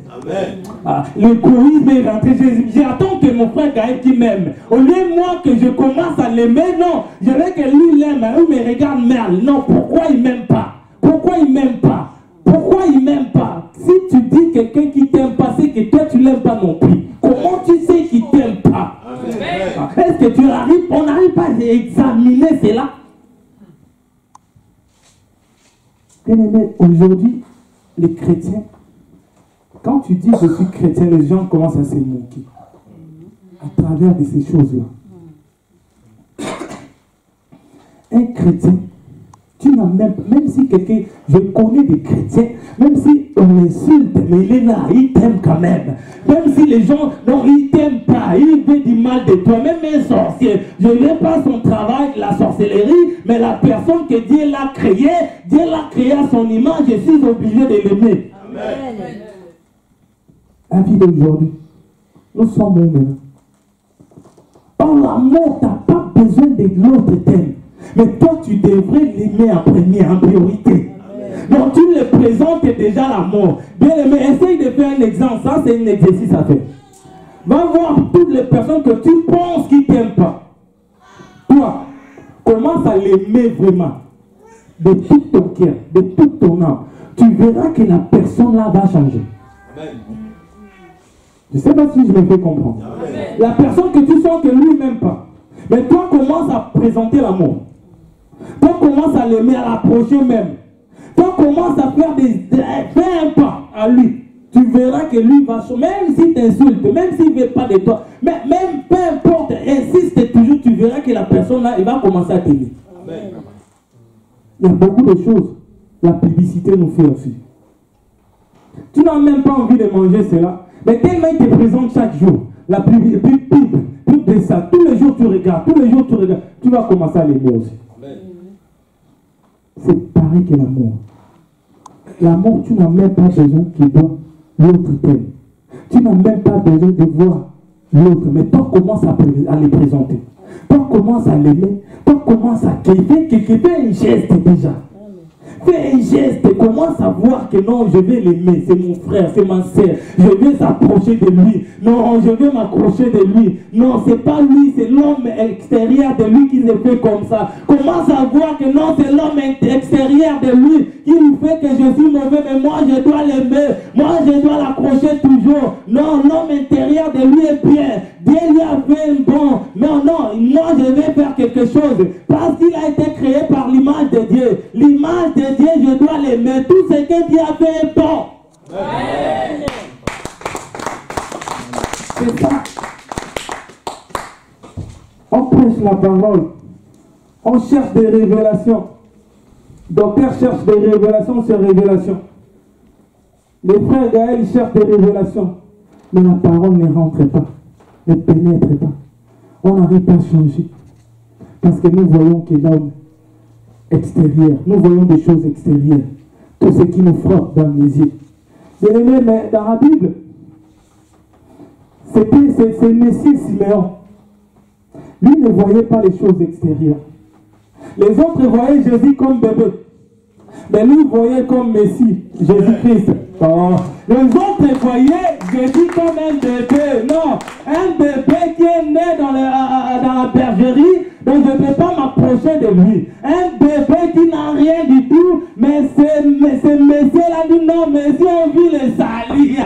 L'égoïsme est rentré. J'attends que mon frère Gaël qui m'aime. Au lieu moi que je commence à l'aimer, non. Je veux que lui l'aime. Il me regarde merde. Non, pourquoi il ne m'aime pas? Pourquoi il ne m'aime pas? Pourquoi il ne m'aime pas? Si tu dis quelqu'un qui ne t'aime pas, c'est que toi tu ne l'aimes pas non plus. Comment tu sais qu'il ne t'aime pas? Est-ce que tu arrives? On n'arrive pas à examiner cela. Bien aimé, aujourd'hui, les chrétiens, quand tu dis je suis chrétien, les gens commencent à se moquer à travers de ces choses-là. Un chrétien, tu n'as même si quelqu'un, je connais des chrétiens, même si on l'insulte, mais il est là, il t'aime quand même. Même si les gens, non, il t'aime pas, il veut du mal de toi, même un sorcier. Je ne veux pas son travail, la sorcellerie, mais la personne que Dieu l'a créée à son image, je suis obligé de l'aimer. Amen. La vie d'aujourd'hui, nous sommes humains. Par l'amour, tu n'as pas besoin de l'autre thème. Mais toi, tu devrais l'aimer en premier, en priorité. Donc, tu le présentes déjà l'amour. Bien aimé, essaye de faire un exemple. Ça, c'est un exercice à faire. Va voir toutes les personnes que tu penses qui ne t'aiment pas. Toi, commence à l'aimer vraiment. De tout ton cœur, de toute ton âme. Tu verras que la personne là va changer. Amen. Je ne sais pas si je me fais comprendre. Amen. La personne que tu sens que lui n'aime pas. Mais toi, commence à présenter l'amour. Toi, commence à l'aimer, à l'approcher même. Toi, commence à faire un pas à lui. Tu verras que lui va changer. Même s'il t'insulte, même s'il ne veut pas de toi, même peu importe, insiste toujours, tu verras que la personne là, il va commencer à t'aimer. Il y a beaucoup de choses. La publicité nous fait aussi. Tu n'as même pas envie de manger cela. Mais tellement il te présente chaque jour. La pub de ça. Tous les jours tu regardes. Tu vas commencer à l'aimer aussi. C'est pareil que l'amour. L'amour, tu n'as même pas besoin qu'il doit l'autre t'aime. Tu n'as même pas besoin de voir l'autre. Mais toi, commence à les présenter. Toi, commence à l'aimer. Toi, commence à fais un geste déjà. Fais un geste, commence à voir que non, je vais l'aimer, c'est mon frère, c'est ma soeur, je vais s'approcher de lui, non, je vais m'accrocher de lui, non, c'est pas lui, c'est l'homme extérieur de lui qui se fait comme ça. Commence à voir que non, c'est l'homme extérieur de lui qui nous fait que je suis mauvais, mais moi je dois l'aimer, moi je dois l'accrocher toujours. Non, l'homme intérieur de lui est bien, Dieu lui a fait un bon, non, moi je vais faire quelque chose, parce qu'il a été créé par l'image de Dieu, l'image de Dieu, je dois l'aimer. Tout ce que Dieu a fait est bon. Amen. C'est ça. On prêche la parole. On cherche des révélations. Docteur cherche des révélations sur révélations. Les frères Gaël cherchent des révélations. Mais la parole ne rentre pas. Ne pénètre pas. On n'arrive pas à changer. Parce que nous voyons que l'homme extérieur. Nous voyons des choses extérieures. Tout ce qui nous frappe dans les yeux. Mais dans la Bible, c'est Messie Siméon. Lui ne voyait pas les choses extérieures. Les autres voyaient Jésus comme bébé. Mais lui voyait comme Messie, Jésus-Christ. Oh. Les autres voyaient Jésus comme un bébé. Non, un bébé qui est né dans la bergerie, donc je ne peux pas m'approcher de lui. Un bébé qui n'a rien du tout, mais c'est Messie là dit non, Messie on vit les salis.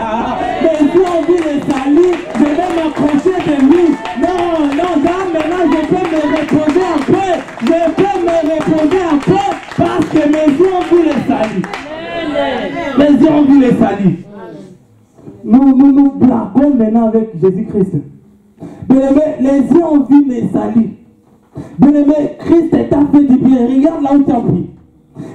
Messie on vit les salis, je vais m'approcher de lui. Non, non, là maintenant je peux me reposer un peu. Je peux me reposer un peu parce que Messie on vit les salis. Messie on vit les salis. Nous blaguons maintenant avec Jésus-Christ. Bien-aimé, les yeux ont vu mes salis. Bien-aimé, Christ t'a fait du bien. Regarde là où tu as pris.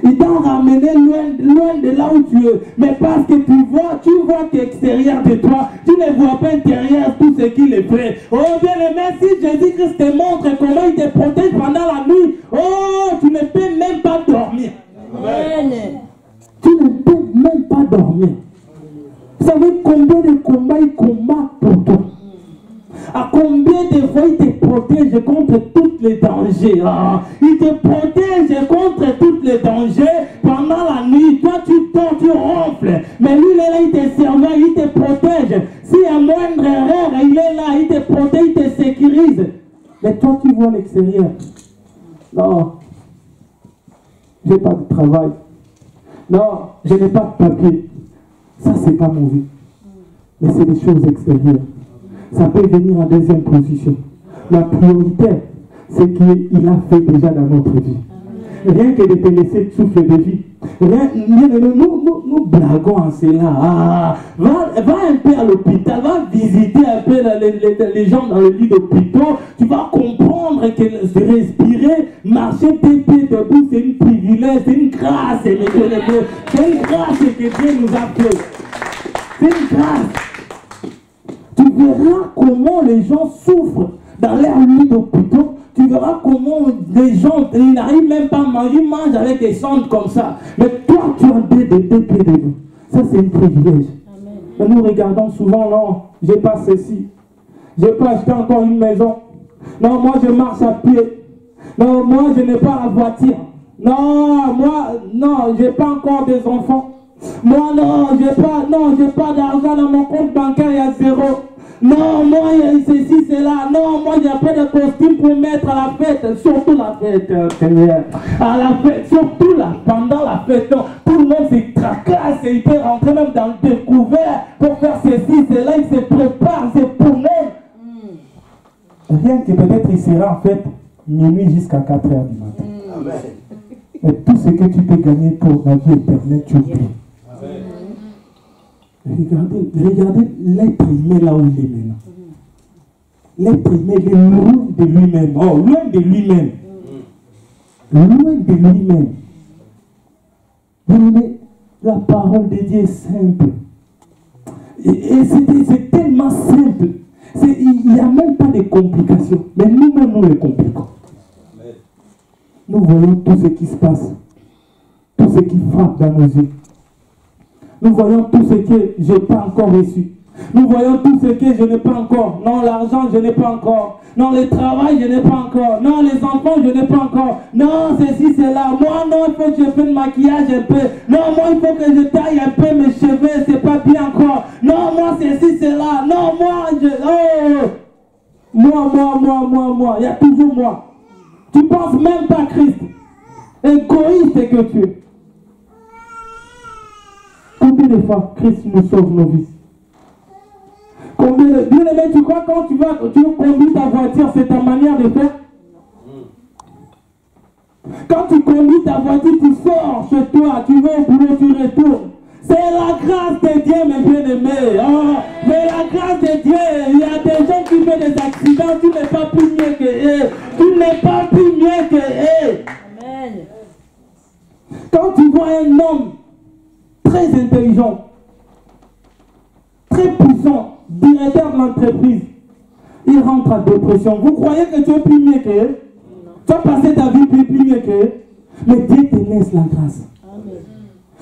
Il t'a ramené loin de là où tu es. Mais parce que tu vois qu'extérieur de toi, tu ne vois pas intérieur tout ce qu'il est fait. Oh bien-aimé, si Jésus-Christ te montre comment il te protège pendant la nuit, oh, tu ne peux même pas dormir. Amen. Tu ne peux même pas dormir. Vous savez combien de combats il combat pour toi? À combien de fois il te protège contre tous les dangers? Il te protège contre tous les dangers pendant la nuit. Toi tu dors, tu ronfles. Mais lui il est là, il te servant, il te protège. S'il y a moindre erreur, il est là, il te protège, il te sécurise. Mais toi tu vois l'extérieur. Non, j'ai pas de travail. Non, je n'ai pas de papier. Ça, c'est pas mauvais. Mais c'est des choses extérieures. Ça peut venir en deuxième position. La priorité, c'est qu'il a fait déjà dans notre vie. Rien que de te laisser souffle de vie. Nous blaguons en cela. Va un peu à l'hôpital, va visiter un peu les gens dans le lit d'hôpital. Tu vas comprendre que respirer, marcher pieds debout, c'est une privilège, c'est une grâce. C'est une grâce que Dieu nous a fait. C'est une grâce. Tu verras comment les gens souffrent dans leur lit d'hôpital. Tu verras comment les gens, ils n'arrivent même pas à manger, ils mangent avec des sondes comme ça. Mais toi, tu as des pieds debout. Ça, c'est un privilège. Mais nous regardons souvent, non, j'ai pas ceci. J'ai pas acheté encore une maison. Non, moi, je marche à pied. Non, moi, je n'ai pas la voiture. Non, moi, non, j'ai pas encore des enfants. Moi, non, j'ai pas d'argent dans mon compte bancaire, il y a zéro. Non, moi, ceci, c'est là. Non, moi, il n'y a pas de costume pour mettre à la fête. Surtout la fête, Seigneur. À la fête, surtout là, pendant la fête. Non, tout le monde se tracasse et il peut rentrer même dans le découvert pour faire ceci, c'est là, il se prépare, c'est pour nous. Rien que peut-être il sera en fait minuit jusqu'à 4 heures du matin. Amen. Et tout ce que tu peux gagner pour la vie éternelle, tu oublies. Regardez l'être humain là où il est maintenant. L'être humain est loin de lui-même. Oh, loin de lui-même. Loin de lui-même. Mais la parole de Dieu est simple. Et c'est tellement simple. Il n'y a même pas de complications. Mais nous-mêmes, nous les compliquons. Nous voyons tout ce qui se passe. Tout ce qui frappe dans nos yeux. Nous voyons tout ce que je n'ai pas encore reçu. Nous voyons tout ce que je n'ai pas encore. Non, l'argent, je n'ai pas encore. Non, le travail, je n'ai pas encore. Non, les enfants, je n'ai pas encore. Non, ceci, c'est là. Moi, non, il faut que je fasse le maquillage un peu. Non, moi, il faut que je taille un peu mes cheveux. C'est pas bien encore. Non, moi, ceci, c'est là. Non, moi, moi. Il y a toujours moi. Tu penses même pas à Christ. Égoïste que tu es. Combien de fois Christ nous sauve nos vies? Combien de... Bien-aimé, tu crois quand tu conduis ta voiture, c'est ta manière de faire? Quand tu conduis ta voiture, tu sors chez toi, tu vas au boulot, tu retournes. C'est la grâce de Dieu, mes bien-aimés. Oh, mais la grâce de Dieu, il y a des gens qui font des accidents, tu n'es pas plus mieux que eux. Tu n'es pas plus mieux que eux. Amen. Quand tu vois un homme très intelligent, très puissant, directeur de l'entreprise, il rentre en dépression. Vous croyez que tu es plus mieux qu'eux? Tu as passé ta vie plus mieux qu'eux? Mais Dieu te laisse la grâce. Amen.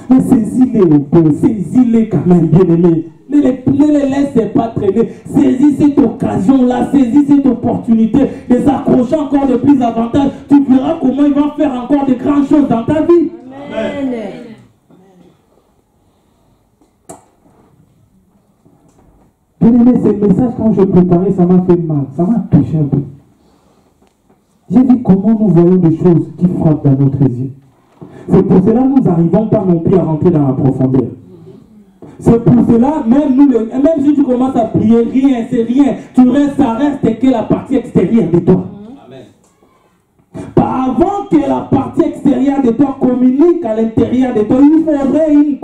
Mais saisis-les au peu, saisis-les quand même, bien-aimés. Ne les laissez pas traîner. Saisis cette occasion-là, saisis cette opportunité, les accrocher encore de plus avantages. Tu verras comment il va faire encore de grandes choses dans ta vie. Amen. Amen. Bien aimé, ce message, quand je préparais, ça m'a fait mal, ça m'a touché un peu. J'ai dit comment nous voyons des choses qui frappent dans notre yeux. C'est pour cela que nous n'arrivons pas non plus à rentrer dans la profondeur. C'est pour cela, même si tu commences à prier, rien, c'est rien. Ça reste que la partie extérieure de toi. Avant que la partie extérieure de toi communique à l'intérieur de toi, il faudrait une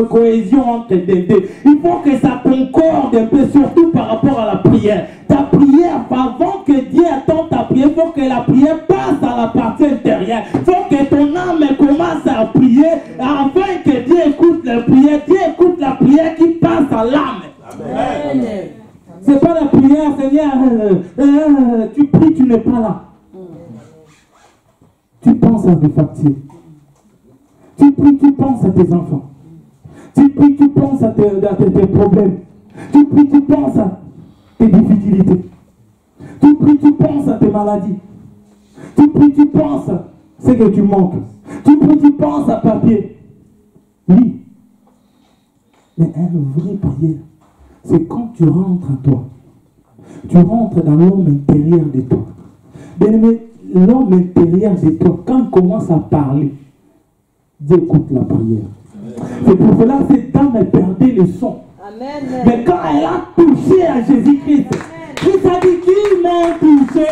cohésion entre les deux. Il faut que ça concorde un peu, surtout par rapport à la prière. Ta prière, avant que Dieu attende ta prière, il faut que la prière passe à la partie intérieure. Il faut que ton âme commence à prier afin que Dieu écoute la prière. Dieu écoute la prière qui passe à l'âme. Amen. C'est pas la prière, Seigneur, tu pries, tu n'es pas là. Tu penses à des factures. Tu pries, tu penses à tes enfants. Tu pries, tu penses à tes problèmes. Tu pries, tu penses à tes difficultés. Tu pries, tu penses à tes maladies. Tu pries, tu penses à ce que tu manques. Tu pries, tu penses à papier. Oui. Mais une vraie prière, c'est quand tu rentres en toi. Tu rentres dans l'homme intérieur de toi. Bien-aimé, l'homme intérieur de toi, quand il commence à parler, Dieu écoute la prière. C'est pour cela que cette dame, elle perdait le son. Amen. Mais quand elle a touché à Jésus-Christ, Christ a dit qu'ils m'ont touché,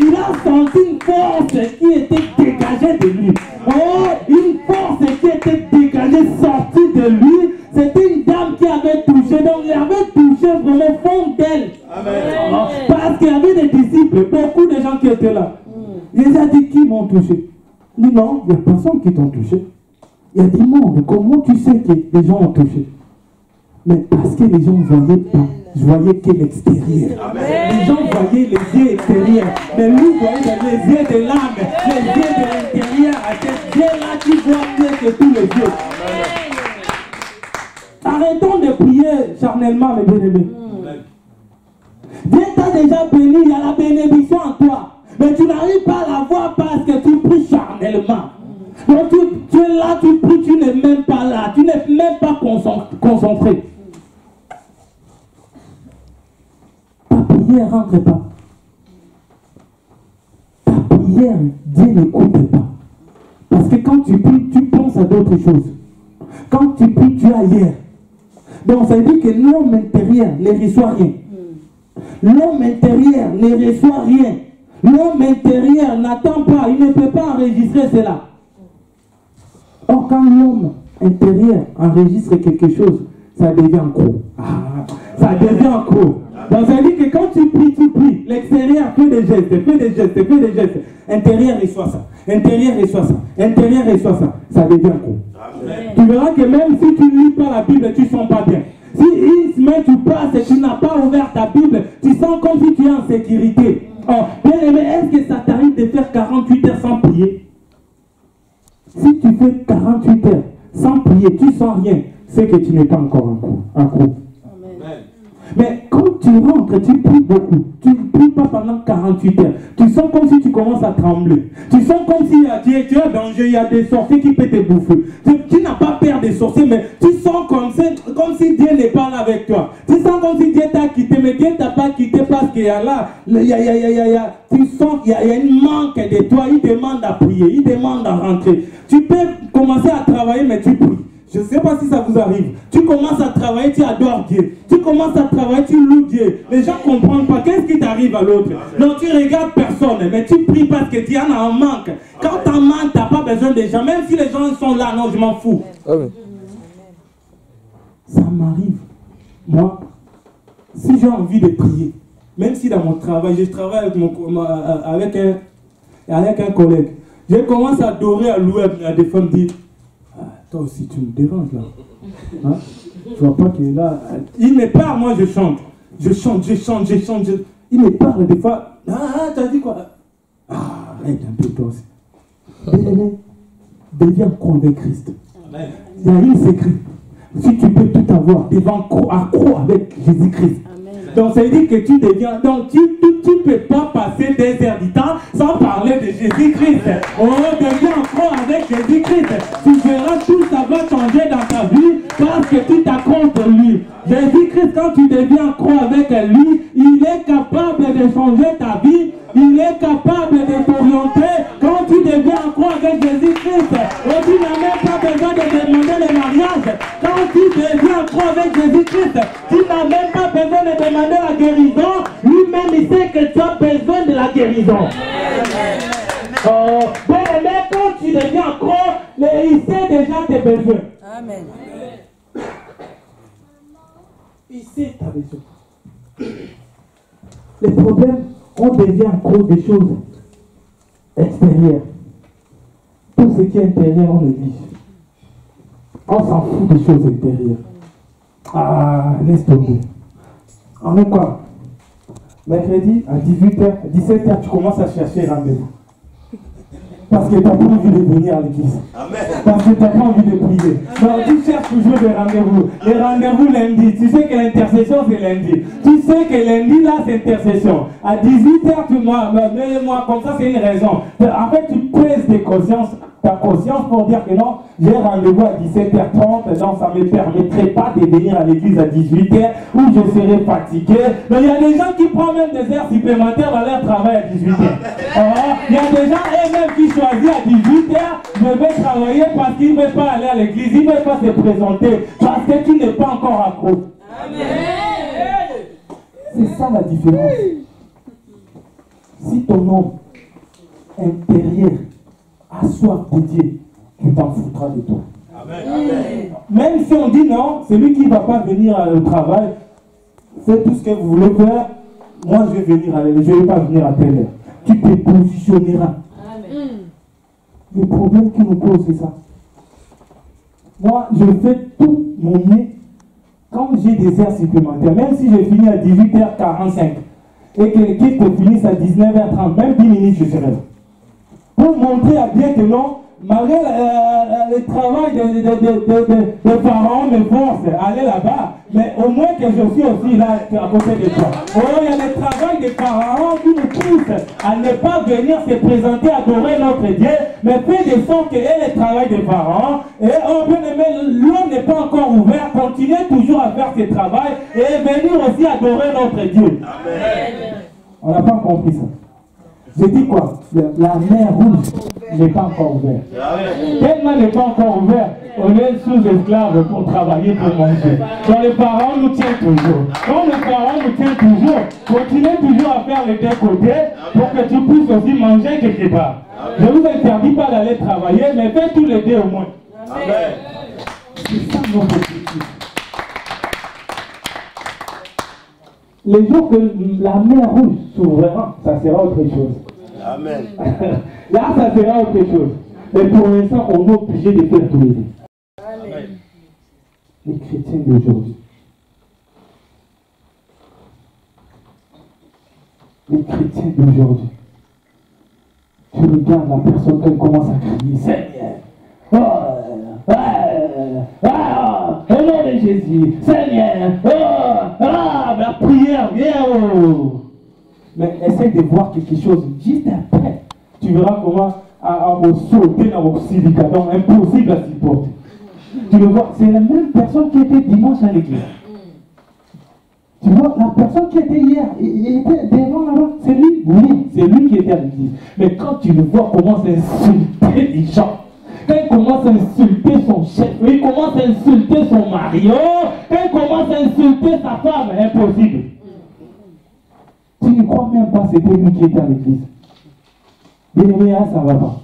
il a senti une force qui était dégagée de lui. Oh, une force qui était dégagée, sortie de lui. C'était une dame qui avait touché, donc il avait touché vraiment fond d'elle. Parce qu'il y avait des disciples, beaucoup de gens qui étaient là. Il a dit qui m'ont touché. Il dit non, il n'y a personne qui t'ont touché. Il a dit non, mais comment tu sais que les gens ont touché? Mais parce que les gens ne voyaient pas. Je voyais que l'extérieur. Les gens voyaient les yeux extérieurs. Mais lui voyait les yeux de l'âme, les yeux de l'intérieur. C'est Dieu-là qui voit mieux que tous les yeux. Arrêtons de prier charnellement, mes bien-aimés. Dieu t'a déjà béni, il y a la bénédiction en toi. Mais tu n'arrives pas à la voir parce que tu pries charnellement. Donc tu es là, tu pries, tu n'es même pas là. Tu n'es même pas concentré. Ta prière ne rentre pas. Ta prière, Dieu n'écoute pas. Parce que quand tu pries, tu penses à d'autres choses. Quand tu pries, tu es ailleurs. Donc ça veut dire que l'homme intérieur ne reçoit rien. L'homme intérieur ne reçoit rien. L'homme intérieur n'attend pas, il ne peut pas enregistrer cela. Or, quand l'homme intérieur enregistre quelque chose, ça devient gros. Ça devient gros. Donc ça veut dire que quand tu pries. L'extérieur fait des gestes. Intérieur reçoit ça. Intérieur reçoit ça. Ça devient gros. Tu verras que même si tu ne lis pas la Bible, tu ne sens pas bien. Si une semaine tu passes et tu n'as pas ouvert ta Bible, tu sens comme si tu es en sécurité. Oh, bien aimé, est-ce que ça t'arrive de faire 48 heures sans prier? Si tu fais 48 heures sans prier, tu ne sens rien, c'est que tu n'es pas encore en cours. Mais quand tu rentres, tu pries beaucoup. Tu ne pries pas pendant 48 heures. Tu sens comme si tu commences à trembler. Tu sens comme si tu es en danger, il y a des sorciers qui peuvent te bouffer. Tu n'as pas peur des sorciers, mais tu sens comme si Dieu n'est pas là avec toi. Tu sens comme si Dieu t'a quitté, mais Dieu ne t'a pas quitté parce qu'il y a là, tu sens qu'il y a une manque de toi. Il demande à prier, il demande à rentrer. Tu peux commencer à travailler, mais tu pries. Je ne sais pas si ça vous arrive. Tu commences à travailler, tu adores Dieu. Tu commences à travailler, tu loues Dieu. Les gens ne comprennent pas. Qu'est-ce qui t'arrive à l'autre? Donc tu regardes personne, mais tu pries parce que tu en as un manque. Quand tu en manques, tu n'as pas besoin des gens. Même si les gens sont là, non, je m'en fous. Ça m'arrive. Moi, si j'ai envie de prier, même si dans mon travail, je travaille avec un collègue, je commence à adorer, à louer, à des femmes dire, toi aussi tu me déranges là. Hein? Tu vois pas qu'il est là. Il me parle, moi je chante. Je chante. Il me parle des fois. T'as dit quoi? Arrête un peu toi aussi. Bien-aimé, deviens convaincu Christ. Amen. Il y a une secret. Si tu peux tout avoir, devant accro avec Jésus-Christ. Donc, ça veut dire que tu deviens... Donc, tu ne peux pas passer des heures du temps sans parler de Jésus-Christ. Oh, deviens encore avec Jésus-Christ. Tu verras, tout ça va changer dans ta vie parce que tu t'accroches de lui. Jésus-Christ, quand tu deviens accro avec lui, il est capable de changer ta vie. Il est capable de t'orienter. Quand tu deviens accro avec Jésus-Christ, tu n'as même pas besoin de demander le mariage. Quand tu deviens accro avec Jésus-Christ, tu n'as même pas besoin de demander la guérison. Lui-même, il sait que tu as besoin de la guérison. Mais quand tu deviens accro, il sait déjà tes besoins. Amen. Il sait ta besoin. Le problème, on devient accro des choses extérieures. Tout ce qui est intérieur, on néglige. On s'en fout des choses extérieures. Ah, laisse tomber. On est quoi? Mercredi, à 18h, 17h, tu commences à chercher rendez-vous. Parce que tu n'as pas envie de venir à l'église. Parce que tu n'as pas envie de prier. Donc tu cherches toujours des rendez-vous. Les rendez-vous lundi. Tu sais que l'intercession c'est lundi. Tu sais que lundi là c'est intercession. À 18h, moi, comme ça c'est une raison. En fait, tu pèses ta conscience pour dire que non, j'ai rendez-vous à 17h30, donc ça ne me permettrait pas de venir à l'église à 18h où je serai fatigué. Donc il y a des gens qui prennent même des heures supplémentaires dans leur travail à 18h. Il y a des gens eux-mêmes qui choisissent à 18h, je vais travailler parce qu'ils ne veulent pas aller à l'église, ils ne veulent pas se présenter, parce que tu n'es pas encore accro. C'est ça la différence. Si ton homme intérieur a soif de Dieu, tu t'en foutras de toi. Même si on dit non, celui qui ne va pas venir au travail, faites tout ce que vous voulez faire, moi je vais venir je ne vais pas venir à telle heure. Tu te positionneras. Le problème qui nous pose, c'est ça. Moi, je fais tout mon mieux quand j'ai des heures supplémentaires. Même si je finis à 18h45 et que l'équipe finisse à 19h30, même 10 minutes, je serai là. Pour montrer à Dieu que non, malgré le travail des pharaons me force à aller là-bas, mais au moins que je suis aussi là à côté de toi. Oh, il y a le travail des pharaons qui nous pousse à ne pas venir se présenter, adorer notre Dieu, mais fait de sorte que le travail des pharaons, et oh bien aimé, l'homme n'est pas encore ouvert, continuez toujours à faire ce travail et venir aussi adorer notre Dieu. Amen. On n'a pas compris ça. Je dis quoi? La mer rouge n'est pas encore ouverte. Tellement n'est pas encore ouverte, on est sous esclaves pour travailler, pour manger. Donc les parents nous tiennent toujours. Quand les parents nous tiennent toujours, continuez toujours à faire les deux côtés pour que tu puisses aussi manger quelque part. Je ne vous interdis pas d'aller travailler, mais faites tous les deux au moins. C'est ça notre objectif. Les jours que la mer rouge s'ouvrira, ça sera autre chose. Amen. Là, ça sera autre chose. Mais pour l'instant, on est obligé de faire tous les deux. Amen. Les chrétiens d'aujourd'hui. Les chrétiens d'aujourd'hui. Tu regardes la personne quand elle commence à crier, Seigneur. Au nom de Jésus, Seigneur, la prière, viens. Mais essaye de voir quelque chose juste après. Tu verras comment à sauter dans vos silica, donc impossible à supporter. Tu le vois, c'est la même personne qui était dimanche à l'église. Tu vois, la personne qui était hier, il était devant là-bas, c'est lui, oui, c'est lui qui était à l'église. Mais quand tu le vois comment s'insulter les gens, quand il commence à insulter son chef, il commence à insulter son mari, quand il commence à insulter sa femme, impossible. Tu ne crois même pas que c'était lui qui était à l'église. Bien aimé, ça ne va pas.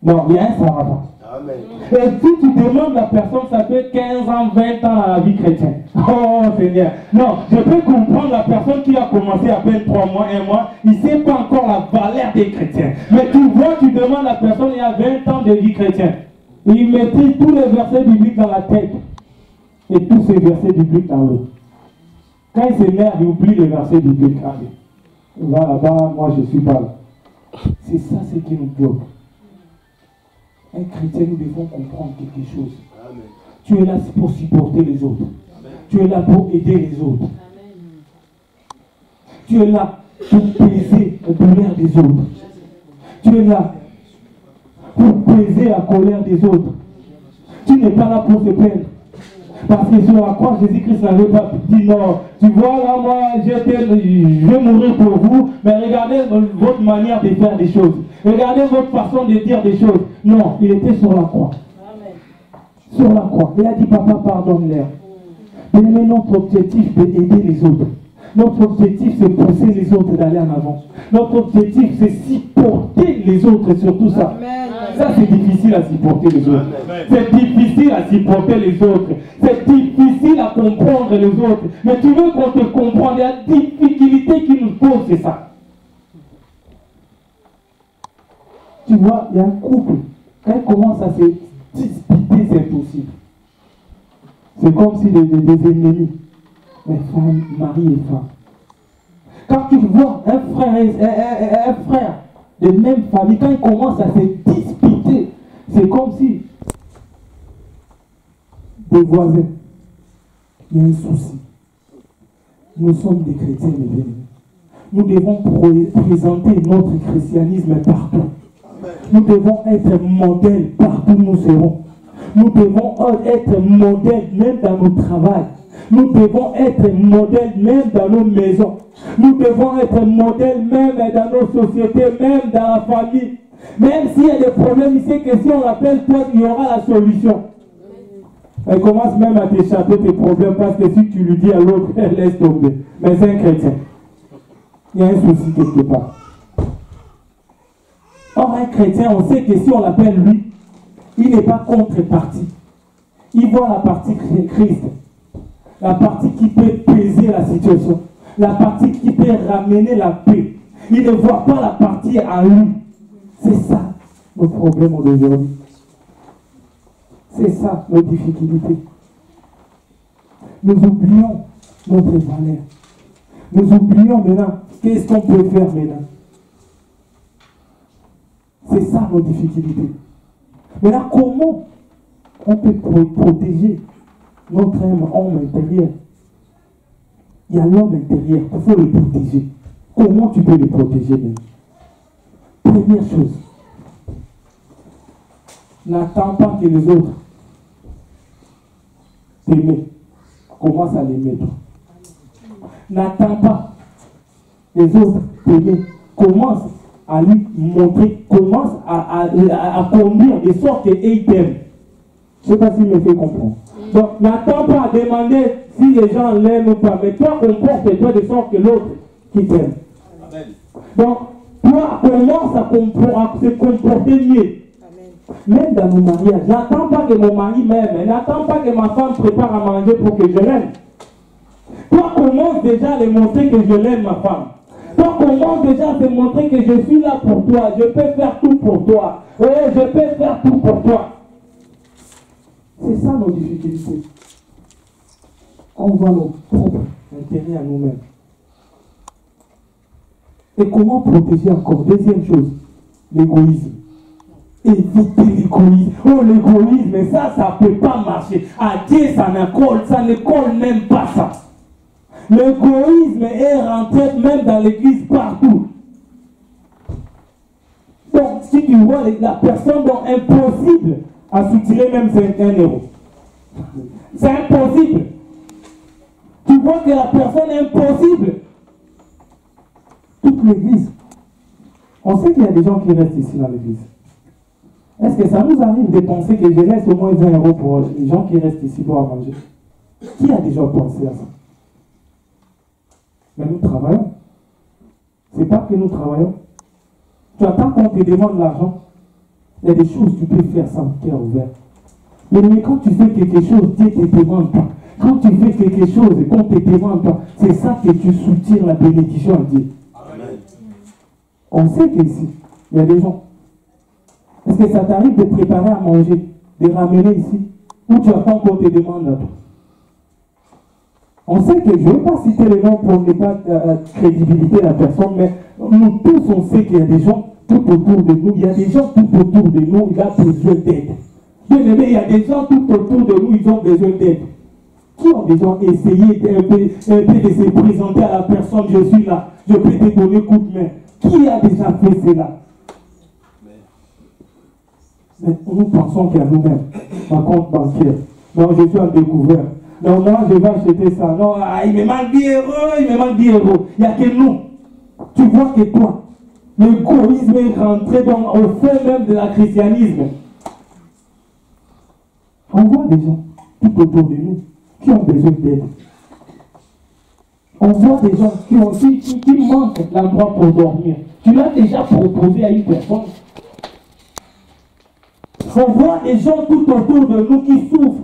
Non, il y a un, ça ne va pas. Amen. Et si tu demandes à la personne, ça fait 15 ans, 20 ans dans la vie chrétienne. Oh Seigneur. Non, je peux comprendre la personne qui a commencé à peine 3 mois, 1 mois, il ne sait pas encore la valeur des chrétiens. Mais tu vois, tu demandes à la personne, il y a 20 ans de vie chrétienne. Il maîtrise tous les versets bibliques dans la tête. Et tous ces versets bibliques dans l'autre. Quand il s'énerve, il oublie les versets bibliques. Va là-bas, moi je ne suis pas là. C'est ça ce qui nous bloque. Un chrétien, nous devons comprendre quelque chose. Amen. Tu es là pour supporter les autres. Amen. Tu es là pour aider les autres. Amen. Tu es là pour peser la douleur des autres. Tu es là pour peser la colère des autres. Tu n'es pas là pour te plaindre. Parce que sur la croix, Jésus-Christ n'avait pas dit non. Tu vois là, moi, je vais mourir pour vous, mais regardez votre manière de faire des choses. Regardez votre façon de dire des choses. Non, il était sur la croix. Amen. Sur la croix. Il a dit, papa, pardonne-leur. Mais notre objectif, c'est d'aider les autres. Notre objectif, c'est pousser les autres d'aller en avant. Notre objectif, c'est supporter les autres, surtout ça. Amen. Ça, c'est difficile à supporter les autres. C'est difficile à supporter les autres. C'est difficile à comprendre les autres. Mais tu veux qu'on te comprenne, la difficulté qui nous pose, c'est ça. Tu vois, il y a un couple. Quand il commence à se disputer, c'est impossible. C'est comme si des ennemis. Mais femme, mari et femme. Quand tu vois un frère de même famille, quand il commence à se disputer, c'est comme si des voisins, il y a un souci. Nous sommes des chrétiens, mes bien. Nous devons présenter notre christianisme partout. Nous devons être modèles partout où nous serons. Nous devons être modèles même dans nos travails. Nous devons être modèles même dans nos maisons. Nous devons être modèles même dans nos sociétés, même dans la famille. Même s'il y a des problèmes, il sait que si on l'appelle toi, il y aura la solution. Elle commence même à t'échapper tes problèmes parce que si tu lui dis à l'autre, elle laisse tomber. Mais c'est un chrétien. Il y a un souci quelque part. Or, un chrétien, on sait que si on l'appelle lui, il n'est pas contrepartie. Il voit la partie Christ. La partie qui peut peser la situation. La partie qui peut ramener la paix. Il ne voit pas la partie à lui. C'est ça le problème d'aujourd'hui. C'est ça nos difficultés. Nous oublions notre valeur. Nous oublions maintenant qu'est-ce qu'on peut faire maintenant. C'est ça nos difficultés. Maintenant, comment on peut protéger notre homme intérieur? Il y a l'homme intérieur, il faut le protéger. Comment tu peux le protéger même? Première chose, n'attends pas que les autres t'aiment. Commence à les mettre. N'attends pas les autres t'aimer. Commence à lui montrer, commence à conduire de sorte qu'ils t'aiment. Je ne sais pas s'il me fait comprendre. Donc, n'attends pas à demander si les gens l'aiment ou pas, mais toi, comporte-toi de sorte que l'autre qui t'aime. Donc, toi, commence à se comporter mieux. Même dans nos mariages, n'attends pas que mon mari m'aime, n'attends pas que ma femme prépare à manger pour que je l'aime. Toi, commence déjà à lui montrer que je l'aime, ma femme. Toi, commence déjà à te montrer que je suis là pour toi, je peux faire tout pour toi. Oui, je peux faire tout pour toi. C'est ça nos difficultés. On voit nos propres intérêts à nous-mêmes. Et comment protéger encore? Deuxième chose, l'égoïsme. Éviter l'égoïsme. Oh, l'égoïsme, ça ne peut pas marcher. À Dieu, ça ne colle même pas ça. L'égoïsme est rentré même dans l'église partout. Donc, si tu vois la personne, donc impossible à soutirer même 51 €. C'est impossible. Tu vois que la personne est impossible. Toute l'église. On sait qu'il y a des gens qui restent ici dans l'église. Est-ce que ça nous arrive de penser que je laisse au moins 20 € pour les gens qui restent ici pour manger? Qui a déjà pensé à ça? Mais nous travaillons. C'est pas que nous travaillons. Tu attends qu'on te demande l'argent. Il y a des choses que tu peux faire sans cœur ouvert. Mais quand tu fais quelque chose, Dieu ne te demande pas. Quand tu fais quelque chose et qu'on ne te demande pas, c'est ça que tu soutiens la bénédiction à Dieu. Amen. On sait qu'ici, il y a des gens. Est-ce que ça t'arrive de préparer à manger, de ramener ici, ou tu attends qu'on te demande à toi? On sait que je ne vais pas citer les noms pour ne pas crédibilité de la personne, mais nous tous, on sait qu'il y a des gens tout autour de nous, il y a des gens tout autour de nous, il a besoin d'aide. Bien aimé, il y a des gens tout autour de nous, ils ont besoin d'aide. Qui toujours des gens essayer un peu de se présenter à la personne, je suis là, je peux te donner coup de main. Qui a déjà fait cela? Mais nous pensons qu'à nous-mêmes, un compte bancaire. Non, je suis en découvert. Non, moi, je vais acheter ça. Non, il me manque 10 euros, il me manque 10 euros. Il n'y a que nous. Tu vois que toi, l'égoïsme est rentré au fond même de la christianisme. On voit des gens tout autour de nous qui ont besoin d'aide. On voit des gens qui manquent l'endroit pour dormir. Tu l'as déjà proposé à une personne. On voit des gens tout autour de nous qui souffrent.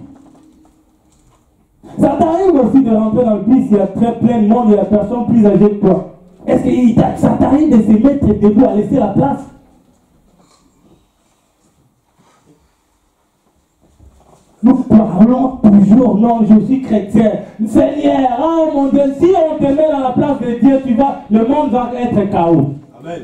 Ça t'arrive aussi de rentrer dans le bus, il y a très plein de monde, il y a personne plus âgée que toi. Est-ce que ça t'arrive de se mettre debout à laisser la place? Nous parlons toujours, non, je suis chrétien. Seigneur, oh mon Dieu, si on te met dans la place de Dieu, le monde va être chaos. Amen.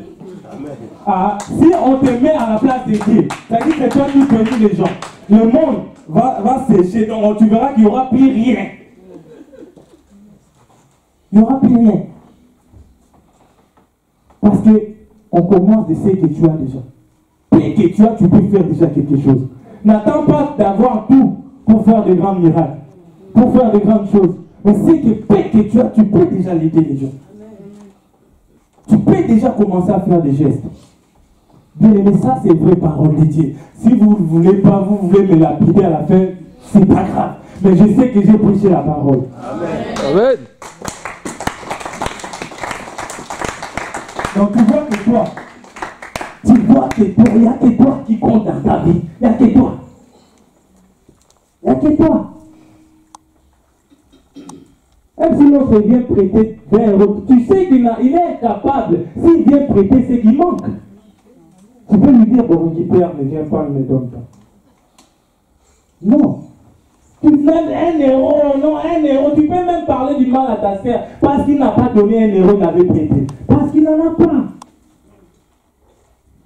Amen. Ah, si on te met à la place de Dieu, c'est-à-dire que toi tu bénis les gens, le monde va sécher, donc tu verras qu'il n'y aura plus rien. Il n'y aura plus rien. Parce qu'on commence de ce que tu as déjà. Peu que tu as, tu peux faire déjà quelque chose. N'attends pas d'avoir tout pour faire de grands miracles, pour faire de grandes choses. Mais c'est que peu que tu as, tu peux déjà l'aider les gens. Tu peux déjà commencer à faire des gestes. Bien aimé, ça c'est vraie parole de Dieu. Si vous ne voulez pas, vous voulez me lapider à la fin, c'est pas grave. Mais je sais que j'ai prêché la parole. Amen. Amen. Donc tu vois que toi, il n'y a que toi qui compte dans ta vie. Il n'y a que toi. Il n'y a que toi. Même si l'autre vient prêter 20 euros, tu sais qu'il est capable. S'il vient prêter, c'est qu'il manque. Tu peux lui dire, bon, Père, ne viens pas, ne me donne pas. Non. Tu donnes 1 euro, non, 1 euro. Tu peux même parler du mal à ta sœur parce qu'il n'a pas donné 1 euro, il avait prêté. Parce qu'il n'en a pas.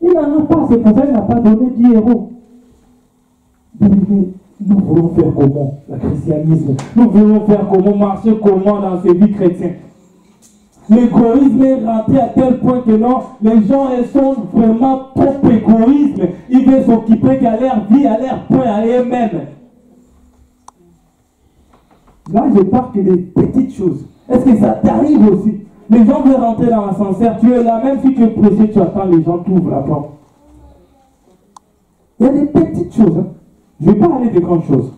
Il n'en a pas, c'est pour ça qu'il n'a pas donné 10 euros. Nous voulons faire comment, le christianisme? Nous voulons faire comment, marcher comment dans ces vies chrétiennes? L'égoïsme est rentré à tel point que non, les gens ils sont vraiment trop égoïstes. Ils veulent s'occuper qu'à leur vie, à leur point, à eux-mêmes. Là, je parle que des petites choses. Est-ce que ça t'arrive aussi? Les gens veulent rentrer dans l'ascenseur, tu es là, même si tu es pressé, tu attends, les gens t'ouvrent la porte. Il y a des petites choses. Hein. Je ne vais pas aller de grandes choses.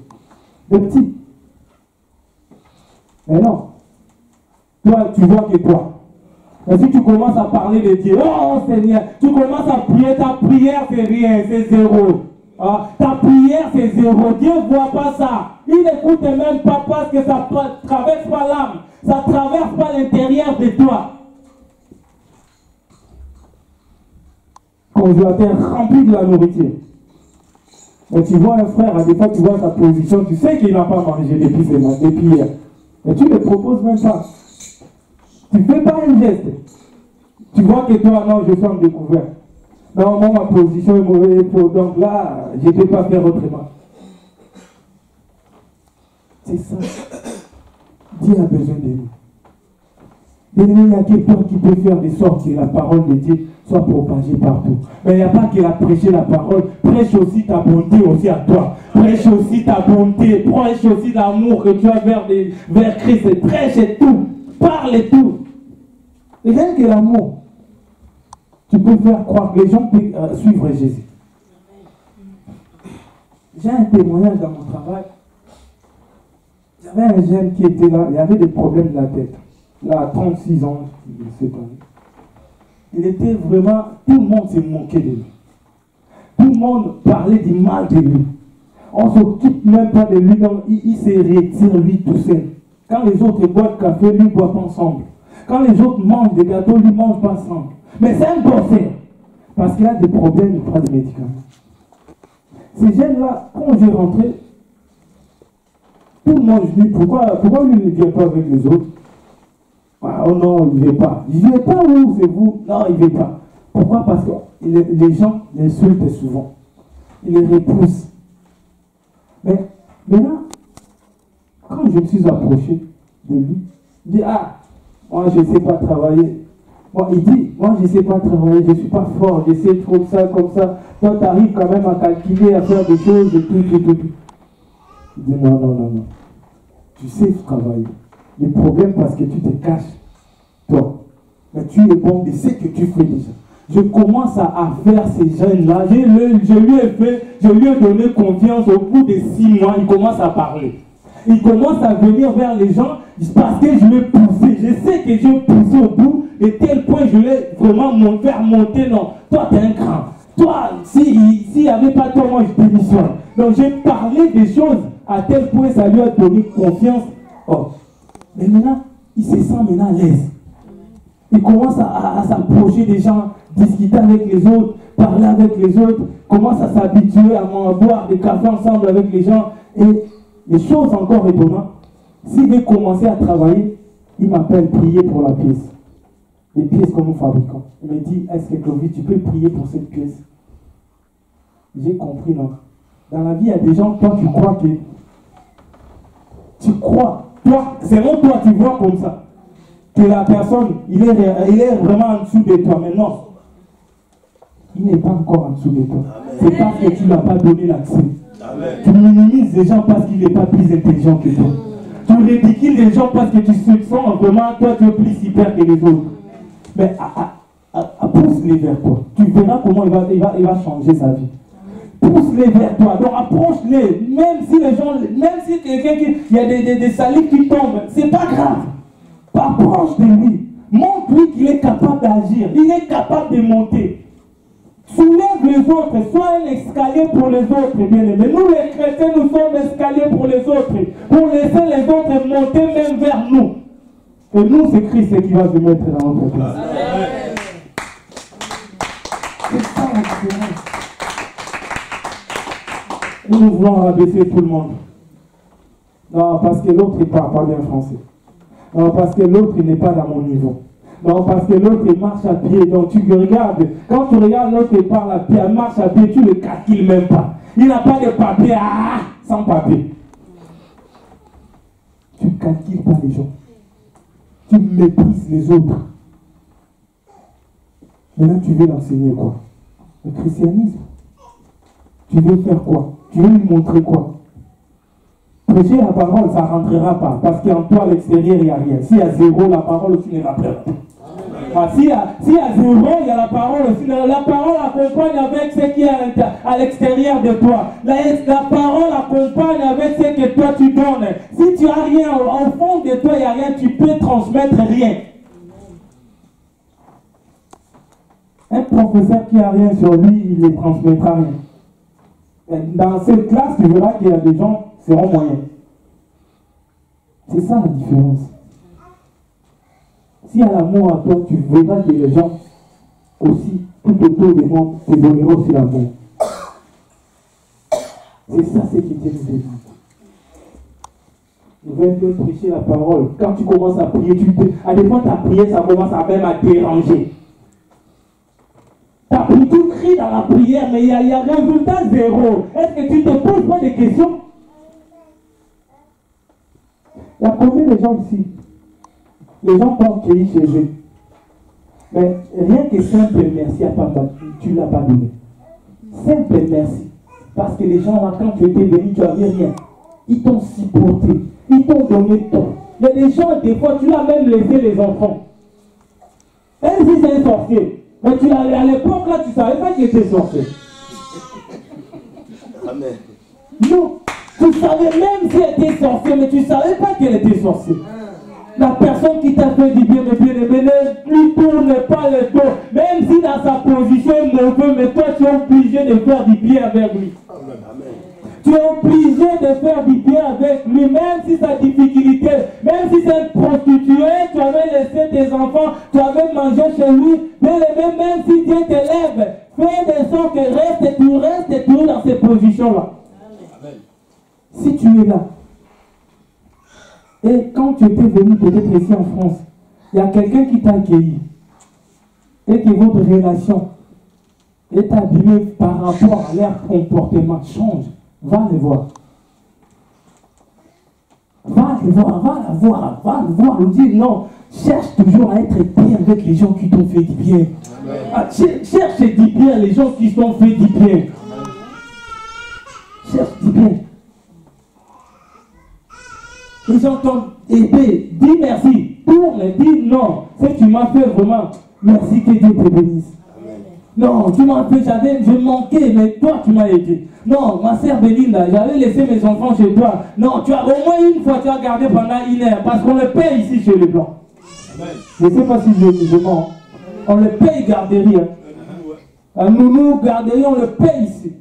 Des petites. Mais non. Toi, tu vois que toi. Et si tu commences à parler de Dieu, oh Seigneur, tu commences à prier, ta prière c'est rien, c'est zéro. Ah, ta prière c'est zéro. Dieu ne voit pas ça. Il n'écoute même pas parce que ça ne traverse pas l'âme. Ça ne traverse pas l'intérieur de toi. Quand je t'ai rempli de la nourriture. Et tu vois un frère, à des fois tu vois sa position, tu sais qu'il n'a pas mangé depuis hier. Et tu ne le proposes même pas. Tu ne fais pas un geste. Tu vois que toi, non, je suis en découvert. Non, moi, ma position est mauvaise. Donc là, je ne peux pas faire autrement. C'est ça. Dieu a besoin de nous. Et il n'y a que toi qui peut faire de sorte que la parole de Dieu soit propagée partout. Mais il n'y a pas que la prêcher la parole. Prêche aussi ta bonté aussi à toi. Prêche aussi ta bonté. Prêche aussi l'amour que tu as vers Christ. Prêche tout. Parle et tout. Et rien que l'amour, tu peux faire croire que les gens peuvent suivre Jésus. J'ai un témoignage dans mon travail. J'avais un jeune qui était là, il avait des problèmes de la tête. Là, à 36 ans, cette année. Il était vraiment, tout le monde se moquait de lui. Tout le monde parlait du mal de lui. On ne s'occupe même pas de lui, donc il se retire lui tout seul. Quand les autres boivent de café, lui ne boit pas ensemble. Quand les autres mangent des gâteaux, lui ne mange pas ensemble. Mais c'est un bosseur. Parce qu'il a des problèmes, il prend des médicaments. Ces jeunes-là, quand je rentrais, tout le monde, je dis, pourquoi lui ne vient pas avec les autres? Ah, oh non, il ne vient pas. Il ne vient pas où, c'est vous? Non, il ne vient pas. Pourquoi? Parce que les gens l'insultent souvent. Ils les repoussent. Mais là, quand je me suis approché de lui, il dit, ah, moi je ne sais pas travailler. Moi, il dit, moi je ne sais pas travailler, je ne suis pas fort, j'essaie trop ça, comme ça. Toi, tu arrives quand même à calculer, à faire des choses et tout. Il dit, non. Tu sais travailler. Le problème, parce que tu te caches, toi. Mais tu es bon de ce que tu fais déjà. Je commence à faire ces jeunes-là. Je lui ai donné confiance. Au bout de 6 mois, il commence à parler. Il commence à venir vers les gens parce que je l'ai poussé. Je sais que j'ai poussé au bout de tel point je l'ai vraiment faire monter. Non, toi, tu es un grand. Toi, s'il n'y avait pas toi, moi, je démissionne. Donc, j'ai parlé des choses à tel point ça lui a donné confiance. Oh. Mais maintenant, il se sent maintenant à l'aise. Il commence à s'approcher des gens, discuter avec les autres, parler avec les autres, commence à s'habituer à boire des cafés ensemble avec les gens. Et les choses encore étonnantes, s'il veut commencer à travailler, il m'appelle prier pour la pièce. Les pièces que nous fabriquons. Il me dit, est-ce que Clovis, tu peux prier pour cette pièce? J'ai compris, non? Dans la vie, il y a des gens, toi, tu crois que... Tu crois. Toi, c'est bon, toi, tu vois comme ça. Que la personne, il est vraiment en dessous de toi. Mais non. Il n'est pas encore en dessous de toi. C'est parce que tu ne lui as pas donné l'accès. Tu minimises les gens parce qu'il n'est pas plus intelligent que toi. Tu ridicules les gens parce que tu sens vraiment, toi, tu es plus super que les autres. Mais pousse-les vers toi. Tu verras comment il va changer sa vie. Pousse-les vers toi. Donc approche-les. Même si les gens, même si quelqu'un il y a des salives qui tombent, c'est pas grave. Approche de lui. Montre-lui qu'il est capable d'agir. Il est capable de monter. Soulève les autres. Sois un escalier pour les autres, bien aimés. Nous les chrétiens, nous sommes escaliers pour les autres. Pour laisser les autres monter même vers nous. Et nous, c'est Christ qui va se mettre dans notre place. C'est ça la différence. Nous voulons rabaisser tout le monde. Non, parce que l'autre ne parle pas bien français. Non, parce que l'autre n'est pas dans mon niveau. Non, parce que l'autre marche à pied. Donc tu regardes, quand tu regardes l'autre parle à pied, elle marche à pied, tu ne le calcules même pas. Il n'a pas de papier, sans papier. Tu ne calcules pas les gens. Tu méprises les autres. Maintenant, tu veux l'enseigner quoi? Le christianisme. Tu veux faire quoi? Tu veux lui montrer quoi? Prêcher la parole, ça ne rentrera pas. Parce qu'en toi, à l'extérieur, il n'y a rien. S'il y a zéro, la parole aussi ne rentrera pas. S'il y a zéro, il y a la parole aussi. La parole accompagne avec ce qui est à l'extérieur de toi. La parole accompagne avec ce que toi tu donnes. Si tu n'as rien, au fond de toi, il n'y a rien, tu peux transmettre rien. Un professeur qui n'a rien sur lui, il ne transmettra rien. Dans cette classe, tu verras qu'il y a des gens qui seront moyens. C'est ça la différence. S'il y a l'amour à toi, tu verras que les gens aussi, tout autour des gens, te donneront aussi l'amour. C'est ça ce qui Dieu nous demande. Nous allons prêcher la parole. Quand tu commences à prier, à des fois ta prière, ça commence à même à déranger. Tu cries dans la prière, mais il y a résultat zéro. Est-ce que tu te poses pas des questions? Il y a combien de gens ici? Les gens pensent qu'ils chez eux. Mais rien que simple merci à papa, tu ne l'as pas donné. Simple merci. Parce que les gens, là, quand tu étais venu, tu n'avais rien. Ils t'ont supporté. Ils t'ont donné tout. Il y a des gens, des fois, tu l'as même laissé les enfants. Même si c'est un sorcier. Mais à l'époque, là, tu ne savais pas qu'il était sorcier. Amen. Non. Tu savais même qu'elle était sorcière, mais tu ne savais pas qu'elle était sorcière. La personne qui t'a fait du bien, mais bien aimé, ne lui tourne pas le dos. Même si dans sa position mauvaise, mais toi tu es obligé de faire du bien avec lui. Amen. Tu es obligé de faire du bien avec lui, même si sa difficulté, même si c'est une prostituée, tu avais laissé tes enfants, tu avais mangé chez lui, même si Dieu t'élève, fais de sorte que tu restes toujours dans ces positions-là. Si tu es là, et quand tu étais venu peut-être ici en France, il y a quelqu'un qui t'a accueilli, et que votre relation est abîmée par rapport à leur comportement, change, va le voir. Va le voir, va le voir, lui dire non. Cherche toujours à être bien avec les gens qui t'ont fait du bien. Cherche du bien les gens qui t'ont fait du bien. Cherche du bien. Les gens t'ont aidé, dis merci. Tourne, dis non. Si tu m'as fait vraiment, merci, que Dieu te bénisse. Non, tu m'as fait, je manquais, mais toi tu m'as aidé. Non, ma sœur Belinda, j'avais laissé mes enfants chez toi. Non, tu as au moins une fois, tu as gardé pendant 1 heure, parce qu'on le paye ici chez les Blancs. Je ne sais pas si je mens. On le paye garderie. Un nounou, garderie, on le paye ici.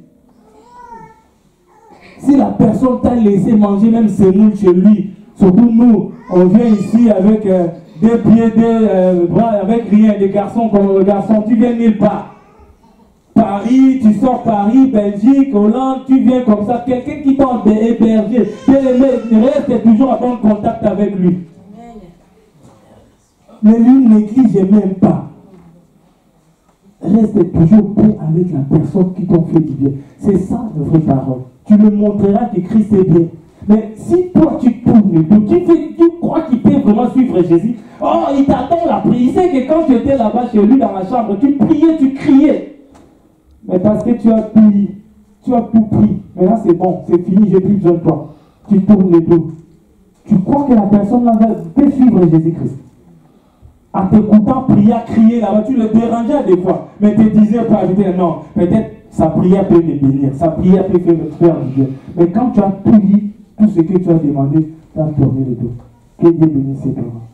Si la personne t'a laissé manger même ses moules chez lui, surtout nous, on vient ici avec des pieds, des bras, avec rien, des garçons comme le garçon, tu viens nulle part. Paris, tu sors Paris, Belgique, Hollande, tu viens comme ça, quelqu'un qui t'a hébergé, reste toujours en bon contact avec lui. Mais lui ne néglige même pas. Reste toujours bien avec la personne qui t'a fait du bien. C'est ça la vraie parole. Tu le montreras que Christ est bien. Mais si toi tu tournes le dos, tu crois qu'il peut vraiment suivre Jésus, oh, il t'attend la prière. Il sait que quand tu étais là-bas chez lui dans la chambre, tu priais, tu criais. Mais parce que tu as pris, tu as tout pris. Maintenant c'est bon, c'est fini, j'ai plus besoin de toi. Tu tournes le dos. Tu crois que la personne là peut suivre Jésus-Christ. En t'écoutant prier, crier là-bas, tu le dérangeais des fois. Mais tu ne disais pas, non, peut-être sa prière peut me bénir, sa prière peut me faire du bien. Mais quand tu as prié, tout ce que tu as demandé, tu as tourné le dos. Que Dieu bénisse tes parents.